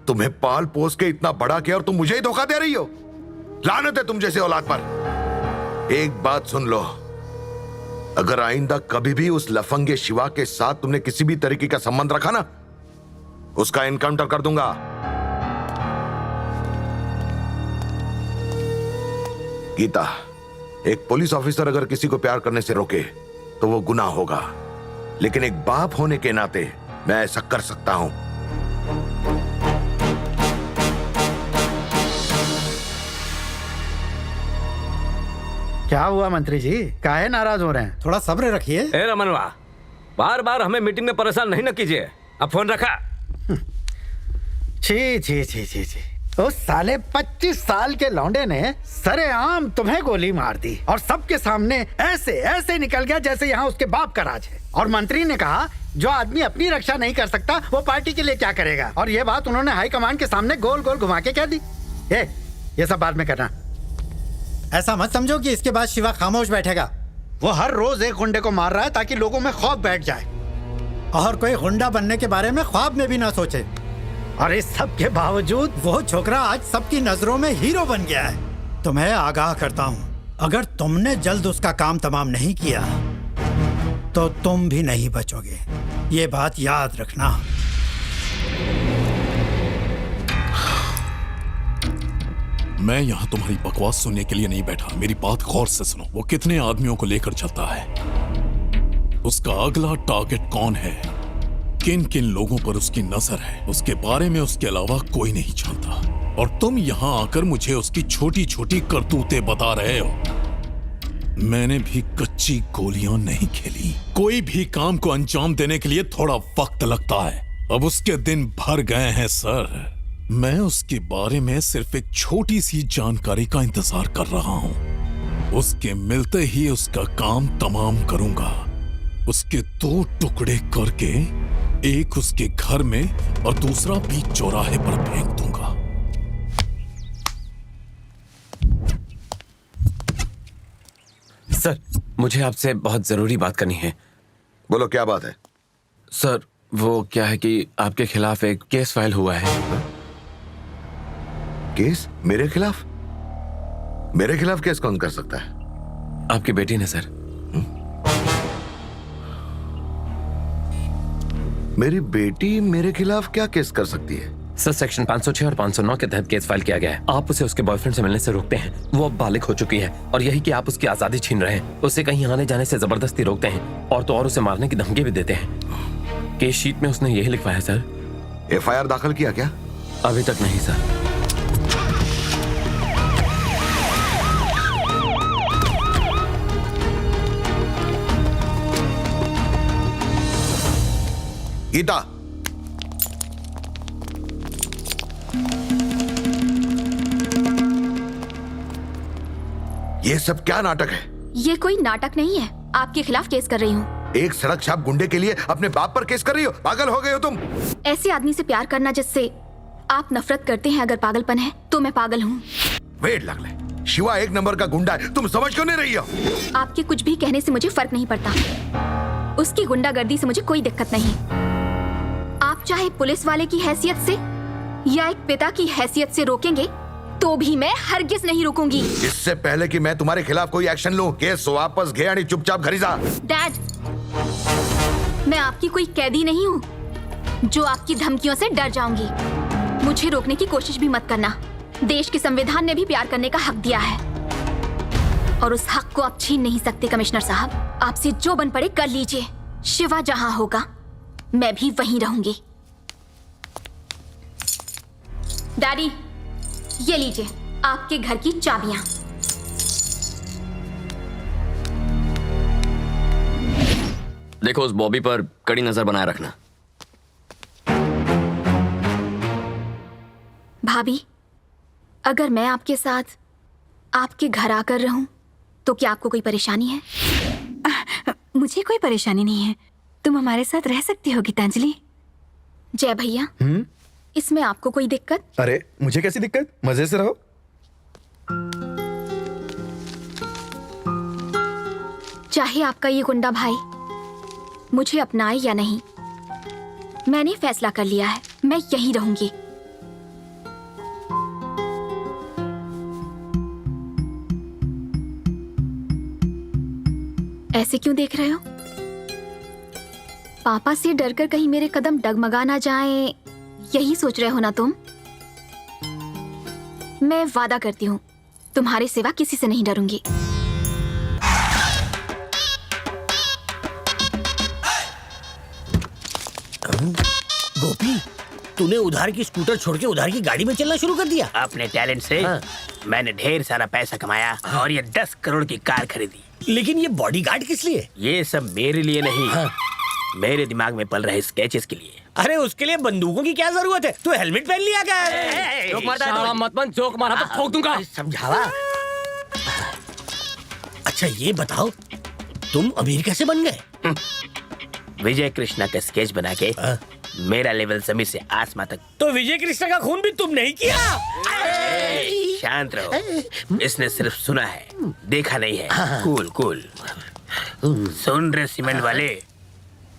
तुम्हें पाल पोस के इतना बड़ा किया और तुम मुझे ही धोखा दे रही हो। लानत है तुम जैसे औलाद पर। एक बात सुन लो, अगर आइंदा कभी भी उस लफंगे शिवा के साथ तुमने किसी भी तरीके का संबंध रखा ना, उसका एनकाउंटर कर दूंगा। गीता, एक पुलिस ऑफिसर अगर किसी को प्यार करने से रोके तो वो गुनाह होगा, लेकिन एक बाप होने के नाते मैं ऐसा कर सकता हूं। क्या हुआ मंत्री जी, काहे नाराज हो रहे हैं? थोड़ा सब्र रखिए। ए रमनवा, बार बार हमें मीटिंग में परेशान नहीं न कीजिए। अब फोन रखा। छी छी छी छी छी, उस साले 25 साल के लौंडे ने सरेआम तुम्हें गोली मार दी और सबके सामने ऐसे ऐसे निकल गया जैसे यहाँ उसके बाप का राज है। और मंत्री ने कहा जो आदमी अपनी रक्षा नहीं कर सकता वो पार्टी के लिए क्या करेगा। और ये बात उन्होंने हाईकमान के सामने गोल गोल घुमा के कह दी। ये सब बाद में करना। ऐसा मत समझो कि इसके बाद शिवा खामोश बैठेगा। वो हर रोज एक गुंडे को मार रहा है ताकि लोगों में खौफ बैठ जाए और कोई गुंडा बनने के बारे में ख्वाब में भी ना सोचे। और इस सब के बावजूद वो छोकरा आज सबकी नजरों में हीरो बन गया है। तुम्हें आगाह करता हूँ, अगर तुमने जल्द उसका काम तमाम नहीं किया तो तुम भी नहीं बचोगे। ये बात याद रखना। मैं यहाँ तुम्हारी बकवास सुनने के लिए नहीं बैठा। मेरी बात गौर से सुनो। वो कितने आदमियों को लेकर चलता है, उसका अगला टारगेट कौन है, किन किन लोगों पर उसकी नजर है, उसके बारे में उसके अलावा कोई नहीं जानता। और तुम यहाँ आकर मुझे उसकी छोटी छोटी करतूतें बता रहे हो। मैंने भी कच्ची गोलियां नहीं खेली। कोई भी काम को अंजाम देने के लिए थोड़ा वक्त लगता है। अब उसके दिन भर गए हैं सर। मैं उसके बारे में सिर्फ एक छोटी सी जानकारी का इंतजार कर रहा हूं। उसके मिलते ही उसका काम तमाम करूंगा। उसके 2 टुकड़े करके एक उसके घर में और दूसरा बीच चौराहे पर फेंक दूंगा। सर, मुझे आपसे बहुत जरूरी बात करनी है। बोलो, क्या बात है? सर, वो क्या है कि आपके खिलाफ एक केस फाइल हुआ है। केस? मेरे खिलाफ? मेरे खिलाफ केस कौन कर सकता है? आपकी बेटी ने सर। मेरी बेटी मेरे खिलाफ क्या केस कर सकती है? सर, सेक्शन 506 और 509 के तहत केस फाइल किया गया है। आप उसे उसके बॉयफ्रेंड से मिलने से रोकते हैं। वो अब बालिग हो चुकी है और यही कि आप उसकी आजादी छीन रहे हैं। उसे कहीं आने जाने से जबरदस्ती रोकते हैं और तो और उसे मारने की धमकी भी देते हैं। केस शीट में उसने यही लिखवाया सर। FIR दाखिल किया क्या? अभी तक नहीं सर। गीता, ये सब क्या नाटक है? ये कोई नाटक नहीं है। आपके खिलाफ केस कर रही हूँ। एक सड़क छाप गुंडे के लिए अपने बाप पर केस कर रही हो? पागल हो गए हो तुम? ऐसे आदमी से प्यार करना जिससे आप नफरत करते हैं अगर पागलपन है तो मैं पागल हूँ। वेट लगले, शिवा 1 नंबर का गुंडा है। तुम समझ क्यों नहीं रही हो? आपके कुछ भी कहने से मुझे फर्क नहीं पड़ता। उसकी गुंडागर्दी से मुझे कोई दिक्कत नहीं। आप चाहे पुलिस वाले की हैसियत से या एक पिता की हैसियत से रोकेंगे तो भी मैं हरगिज नहीं रुकूंगी। इससे पहले कि मैं तुम्हारे खिलाफ कोई एक्शन लूं, केस वापस घे आणि चुपचाप घरी जा। डैड, मैं आपकी कोई कैदी नहीं हूँ जो आपकी धमकियों से डर जाऊंगी। मुझे रोकने की कोशिश भी मत करना। देश के संविधान ने भी प्यार करने का हक दिया है और उस हक को आप छीन नहीं सकते। कमिश्नर साहब, आपसे जो बन पड़े कर लीजिए। शिवा जहां होगा मैं भी वहीं रहूंगी। डैडी, ये लीजिए आपके घर की चाबियां। देखो, उस बॉबी पर कड़ी नजर बनाए रखना। भाभी, अगर मैं आपके साथ आपके घर आकर रहूं तो क्या आपको कोई परेशानी है? मुझे कोई परेशानी नहीं है। तुम हमारे साथ रह सकती हो गीतांजलि। जय भैया, इसमें आपको कोई दिक्कत? अरे मुझे कैसी दिक्कत, मजे से रहो। चाहे आपका ये गुंडा भाई मुझे अपनाए या नहीं, मैंने फैसला कर लिया है, मैं यहीं रहूंगी। ऐसे क्यों देख रहे हो? पापा से डरकर कहीं मेरे कदम डगमगा ना जाएं, यही सोच रहे हो ना तुम? मैं वादा करती हूँ तुम्हारे सिवा किसी से नहीं डरूंगी। गोपी, तूने उधार की स्कूटर छोड़ के उधार की गाड़ी में चलना शुरू कर दिया? अपने टैलेंट से मैंने ढेर सारा पैसा कमाया और ये 10 करोड़ की कार खरीदी। लेकिन ये बॉडीगार्ड किस लिए? ये सब मेरे लिए नहीं, मेरे दिमाग में पल रहे स्केचेस के लिए। अरे उसके लिए बंदूकों की क्या जरूरत है? तू हेलमेट पहन लिया क्या? जोक मारता है तो मत बन, जोक मारा तो ठोक दूंगा। समझावा। अच्छा ये बताओ, तुम अमीर कैसे बन गए? विजय कृष्णा का स्केच बना के मेरा लेवल जमीन से आसमां तक। तो विजय कृष्णा का खून भी तुम नहीं किया? शांत रहो, इसने सिर्फ सुना है, देखा नहीं है। Cool cool. सुन रहे सीमेंट वाले,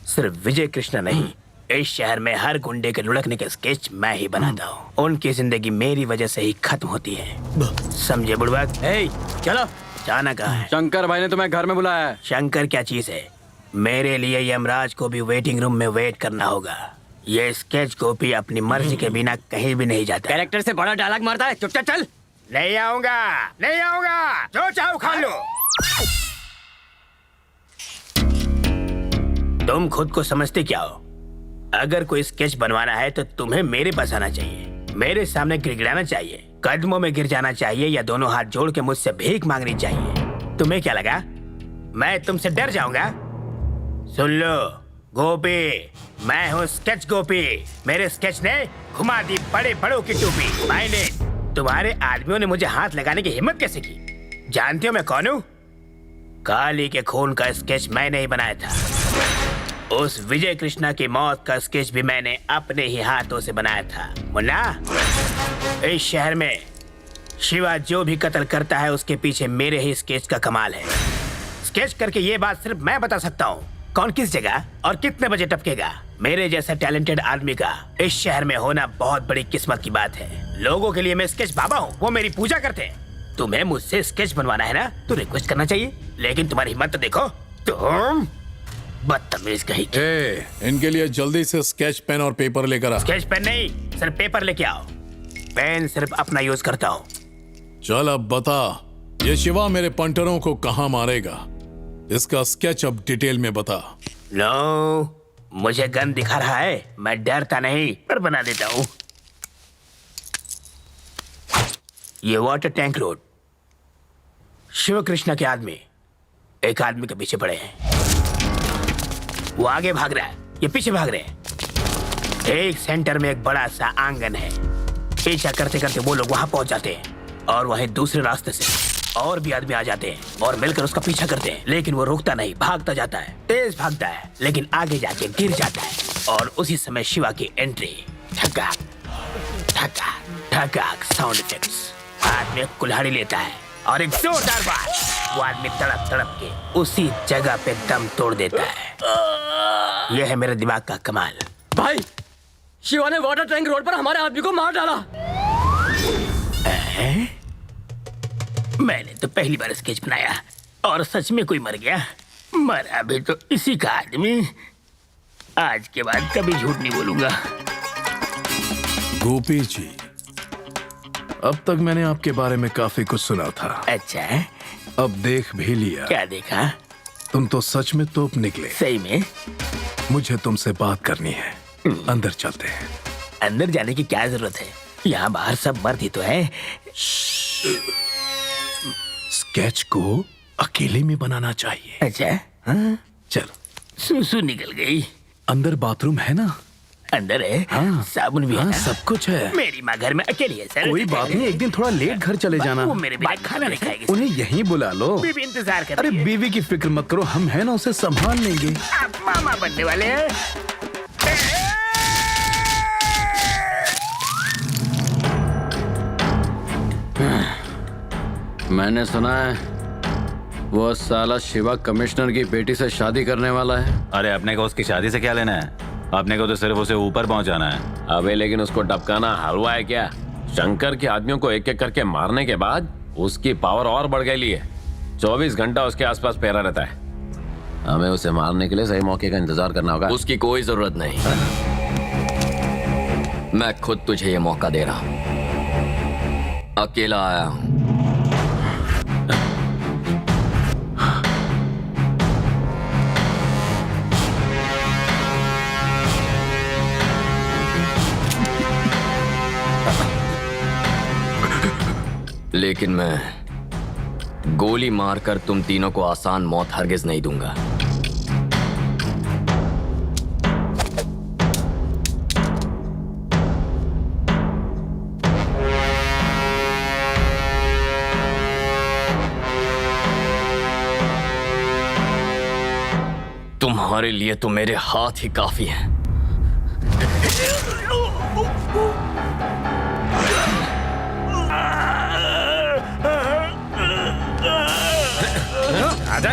सिर्फ विजय कृष्णा नहीं, इस शहर में हर गुंडे के लुढ़कने के स्केच मैं ही बनाता हूँ। उनकी जिंदगी मेरी वजह से ही खत्म होती है, समझे बुड़बक? चलो, जाना कहाँ है? शंकर भाई ने तुम्हें घर में बुलाया है। शंकर क्या चीज है? मेरे लिए यमराज को भी वेटिंग रूम में वेट करना होगा। ये स्केच कॉपी अपनी मर्जी के बिना कहीं भी नहीं जाता। कैरेक्टर से बड़ा डायलॉग मारता है, चुपचाप चल। नहीं आऊंगा, नहीं आऊंगा, जो चाहो खा लो। तुम खुद को समझते क्या हो? अगर कोई स्केच बनवाना है तो तुम्हें मेरे पास आना चाहिए, मेरे सामने गिड़गिड़ाना चाहिए, कदमों में गिर जाना चाहिए या दोनों हाथ जोड़ के मुझसे भीख मांगनी चाहिए। तुम्हें क्या लगा मैं तुमसे डर जाऊंगा? सुन लो गोपी, मैं हूँ स्केच गोपी। मेरे स्केच ने घुमा दी बड़े बड़ों की टोपी। मैंने तुम्हारे आदमियों ने मुझे हाथ लगाने की हिम्मत कैसे की? जानते हो मैं कौन हूँ? काली के खून का स्केच मैंने ही बनाया था। उस विजय कृष्णा की मौत का स्केच भी मैंने अपने ही हाथों से बनाया था। मुन्ना, इस शहर में शिवा जो भी कत्ल करता है उसके पीछे मेरे ही स्केच का कमाल है। स्केच करके ये बात सिर्फ मैं बता सकता हूँ, कौन किस जगह और कितने बजे टपकेगा। मेरे जैसा टैलेंटेड आदमी का इस शहर में होना बहुत बड़ी किस्मत की बात है। लोगों के लिए मैं स्केच बाबा हूँ, वो मेरी पूजा करते हैं। तुम्हें मुझसे स्केच बनवाना है ना, तो रिक्वेस्ट करना चाहिए, लेकिन तुम्हारी हिम्मत तो देखो। तुम बदतमीज कहीं। इनके लिए जल्दी से स्केच पेन और पेपर लेकर आ। स्केच पेन नहीं, सिर्फ पेपर लेके आओ। पेन सिर्फ अपना यूज करता हूँ। चल अब बता, ये शिवा मेरे पंटरों को कहाँ मारेगा? इसका स्केच अब डिटेल में बता। नो, मुझे गन दिखा रहा है, मैं डरता नहीं, पर बना देता हूँ। ये water tank road, Shiv Krishna के आदमी एक आदमी के पीछे पड़े हैं। वो आगे भाग रहा है, ये पीछे भाग रहे हैं। एक सेंटर में एक बड़ा सा आंगन है। पीछा करते करते वो लोग वहां पहुंच जाते हैं और वहीं दूसरे रास्ते से और भी आदमी आ जाते हैं और मिलकर उसका पीछा करते हैं, लेकिन वो रुकता नहीं, भागता जाता है, तेज भागता है, लेकिन आगे जाके गिर जाता है। और उसी समय शिवा की एंट्री। ठकाक ठकाक ठकाक साउंड इफेक्ट्स। आदमी कुल्हाड़ी लेता है और एक जोरदार बात, वो आदमी तड़प तड़प के उसी जगह पे दम तोड़ देता है। यह है मेरे दिमाग का कमाल। भाई, शिवा ने वाटर टैंक रोड पर हमारे आदमी को मार डाला। मैंने तो पहली बार स्केच बनाया और सच में कोई मर गया। मरा भी तो इसी का आदमी। आज के बाद कभी झूठ नहीं बोलूंगा। गोपी जी, अब तक मैंने आपके बारे में काफी कुछ सुना था। अच्छा है? अब देख भी लिया। क्या देखा? तुम तो सच में तोप निकले। सही में? मुझे तुमसे बात करनी है, अंदर चलते हैं। अंदर जाने की क्या जरूरत है? यहाँ बाहर सब मर्द ही तो है। स्केच को अकेले में बनाना चाहिए। अच्छा हाँ? चलो। सुसु निकल गई। अंदर बाथरूम है ना? अंदर है। हाँ, साबुन भी है। सब कुछ है। मेरी माँ घर में अकेली है सर। कोई बात नहीं, एक दिन थोड़ा लेट घर चले जाना। वो मेरे बिना खाना नहीं खाएगी। उन्हें यहीं बुला लो। बीवी इंतजार कर अरे रही है। बीवी की फिक्र मत करो, हम है ना, उसे संभाल लेंगे। आप मामा बनने वाले हैं। मैंने सुना है वो साला शिवा कमिश्नर की बेटी से शादी करने वाला है। अरे अपने को उसकी शादी से क्या लेना है? अपने को तो सिर्फ उसे ऊपर पहुंचाना है। अबे लेकिन उसको टपकाना हलवा है क्या? शंकर के आदमियों को एक एक करके मारने के बाद उसकी पावर और बढ़ गई है। 24 घंटा उसके आसपास पैरा रहता है। हमें उसे मारने के लिए सही मौके का इंतजार करना होगा। उसकी कोई जरूरत नहीं, मैं खुद तुझे ये मौका दे रहा हूं। अकेला आया हूं। लेकिन मैं गोली मारकर तुम तीनों को आसान मौत हरगिज नहीं दूंगा। तुम्हारे लिए तो मेरे हाथ ही काफी हैं। आजा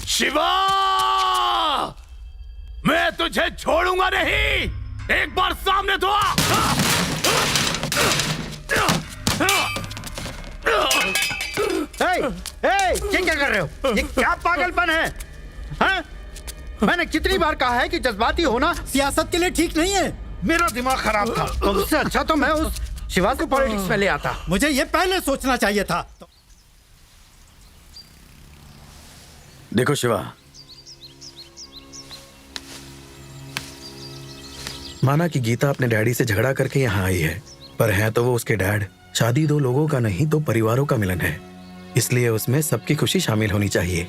शिवा, मैं तुझे छोड़ूंगा नहीं। एक बार सामने तो आ। ये क्या कर रहे हो? ये क्या पागलपन है? हाँ? मैंने कितनी बार कहा है कि जज्बाती होना सियासत के लिए ठीक नहीं है। मेरा दिमाग खराब था, तो उससे अच्छा तो मैं उस शिवा को पॉलिटिक्स में ले आता। मुझे ये पहले सोचना चाहिए था। देखो शिवा, माना कि गीता अपने डैडी से झगड़ा करके यहाँ आई है, पर है तो वो उसके डैड। शादी दो लोगों का नहीं तो परिवारों का मिलन है, इसलिए उसमें सबकी खुशी शामिल होनी चाहिए।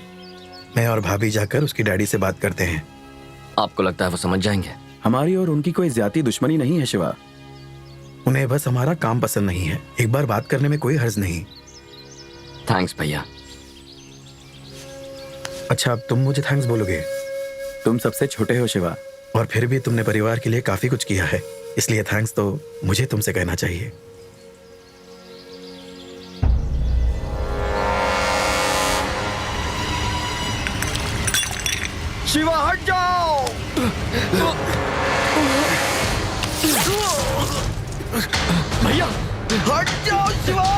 मैं और भाभी जाकर उसकी डैडी से बात करते हैं। आपको लगता है वो समझ जाएंगे? हमारी और उनकी कोई ज्यादा दुश्मनी नहीं है शिवा, उन्हें बस हमारा काम पसंद नहीं है। एक बार बात करने में कोई हर्ज नहीं। थैंक्स भैया। अच्छा, अब तुम मुझे थैंक्स बोलोगे? तुम सबसे छोटे हो शिवा, और फिर भी तुमने परिवार के लिए काफी कुछ किया है, इसलिए थैंक्स तो मुझे तुमसे कहना चाहिए। शिवा हट जाओ। भैया हट जाओ शिवा।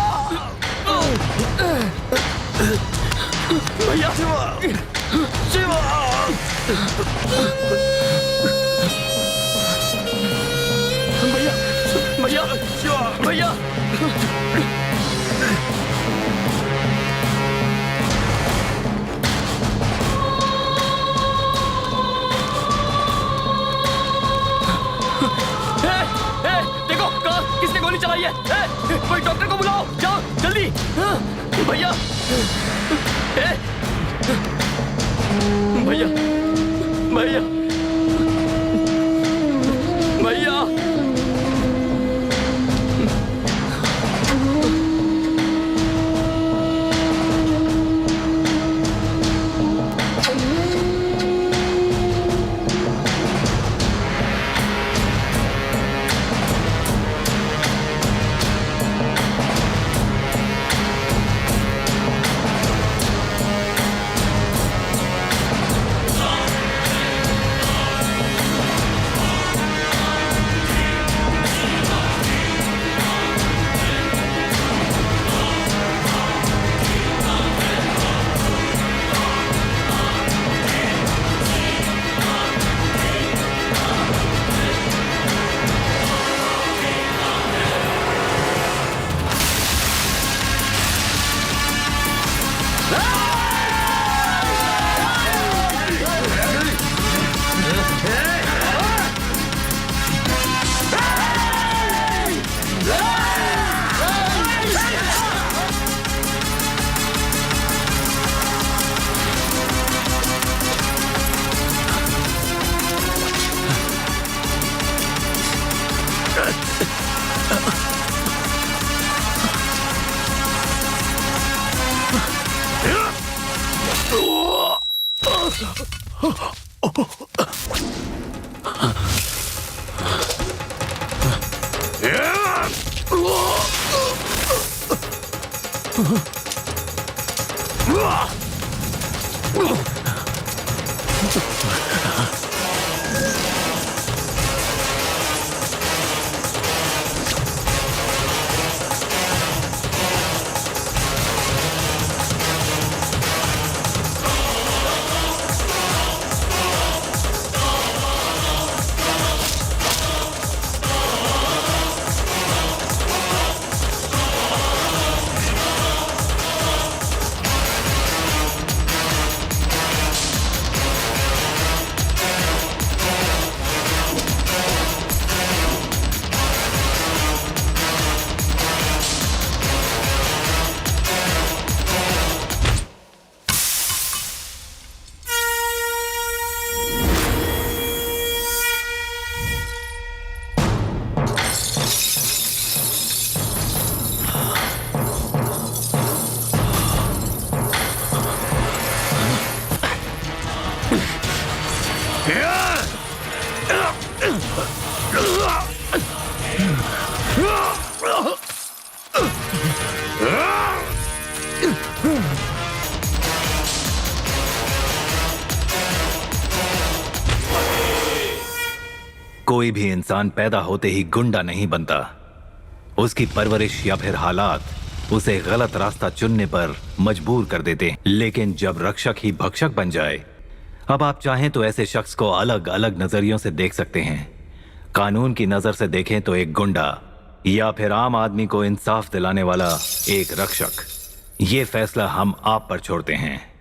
भैया शिवा, शिवा। भैया भैया शिवा, भैया देखो कहाँ किसने गोली चलाई है? कोई डॉक्टर को बुलाओ, जाओ जल्दी। भैया भैया भैया भैया कोई भी इंसान पैदा होते ही गुंडा नहीं बनता। उसकी परवरिश या फिर हालात उसे गलत रास्ता चुनने पर मजबूर कर देते हैं। लेकिन जब रक्षक ही भक्षक बन जाए, अब आप चाहें तो ऐसे शख्स को अलग अलग नजरियों से देख सकते हैं। कानून की नजर से देखें तो एक गुंडा, या फिर आम आदमी को इंसाफ दिलाने वाला एक रक्षक। ये फैसला हम आप पर छोड़ते हैं।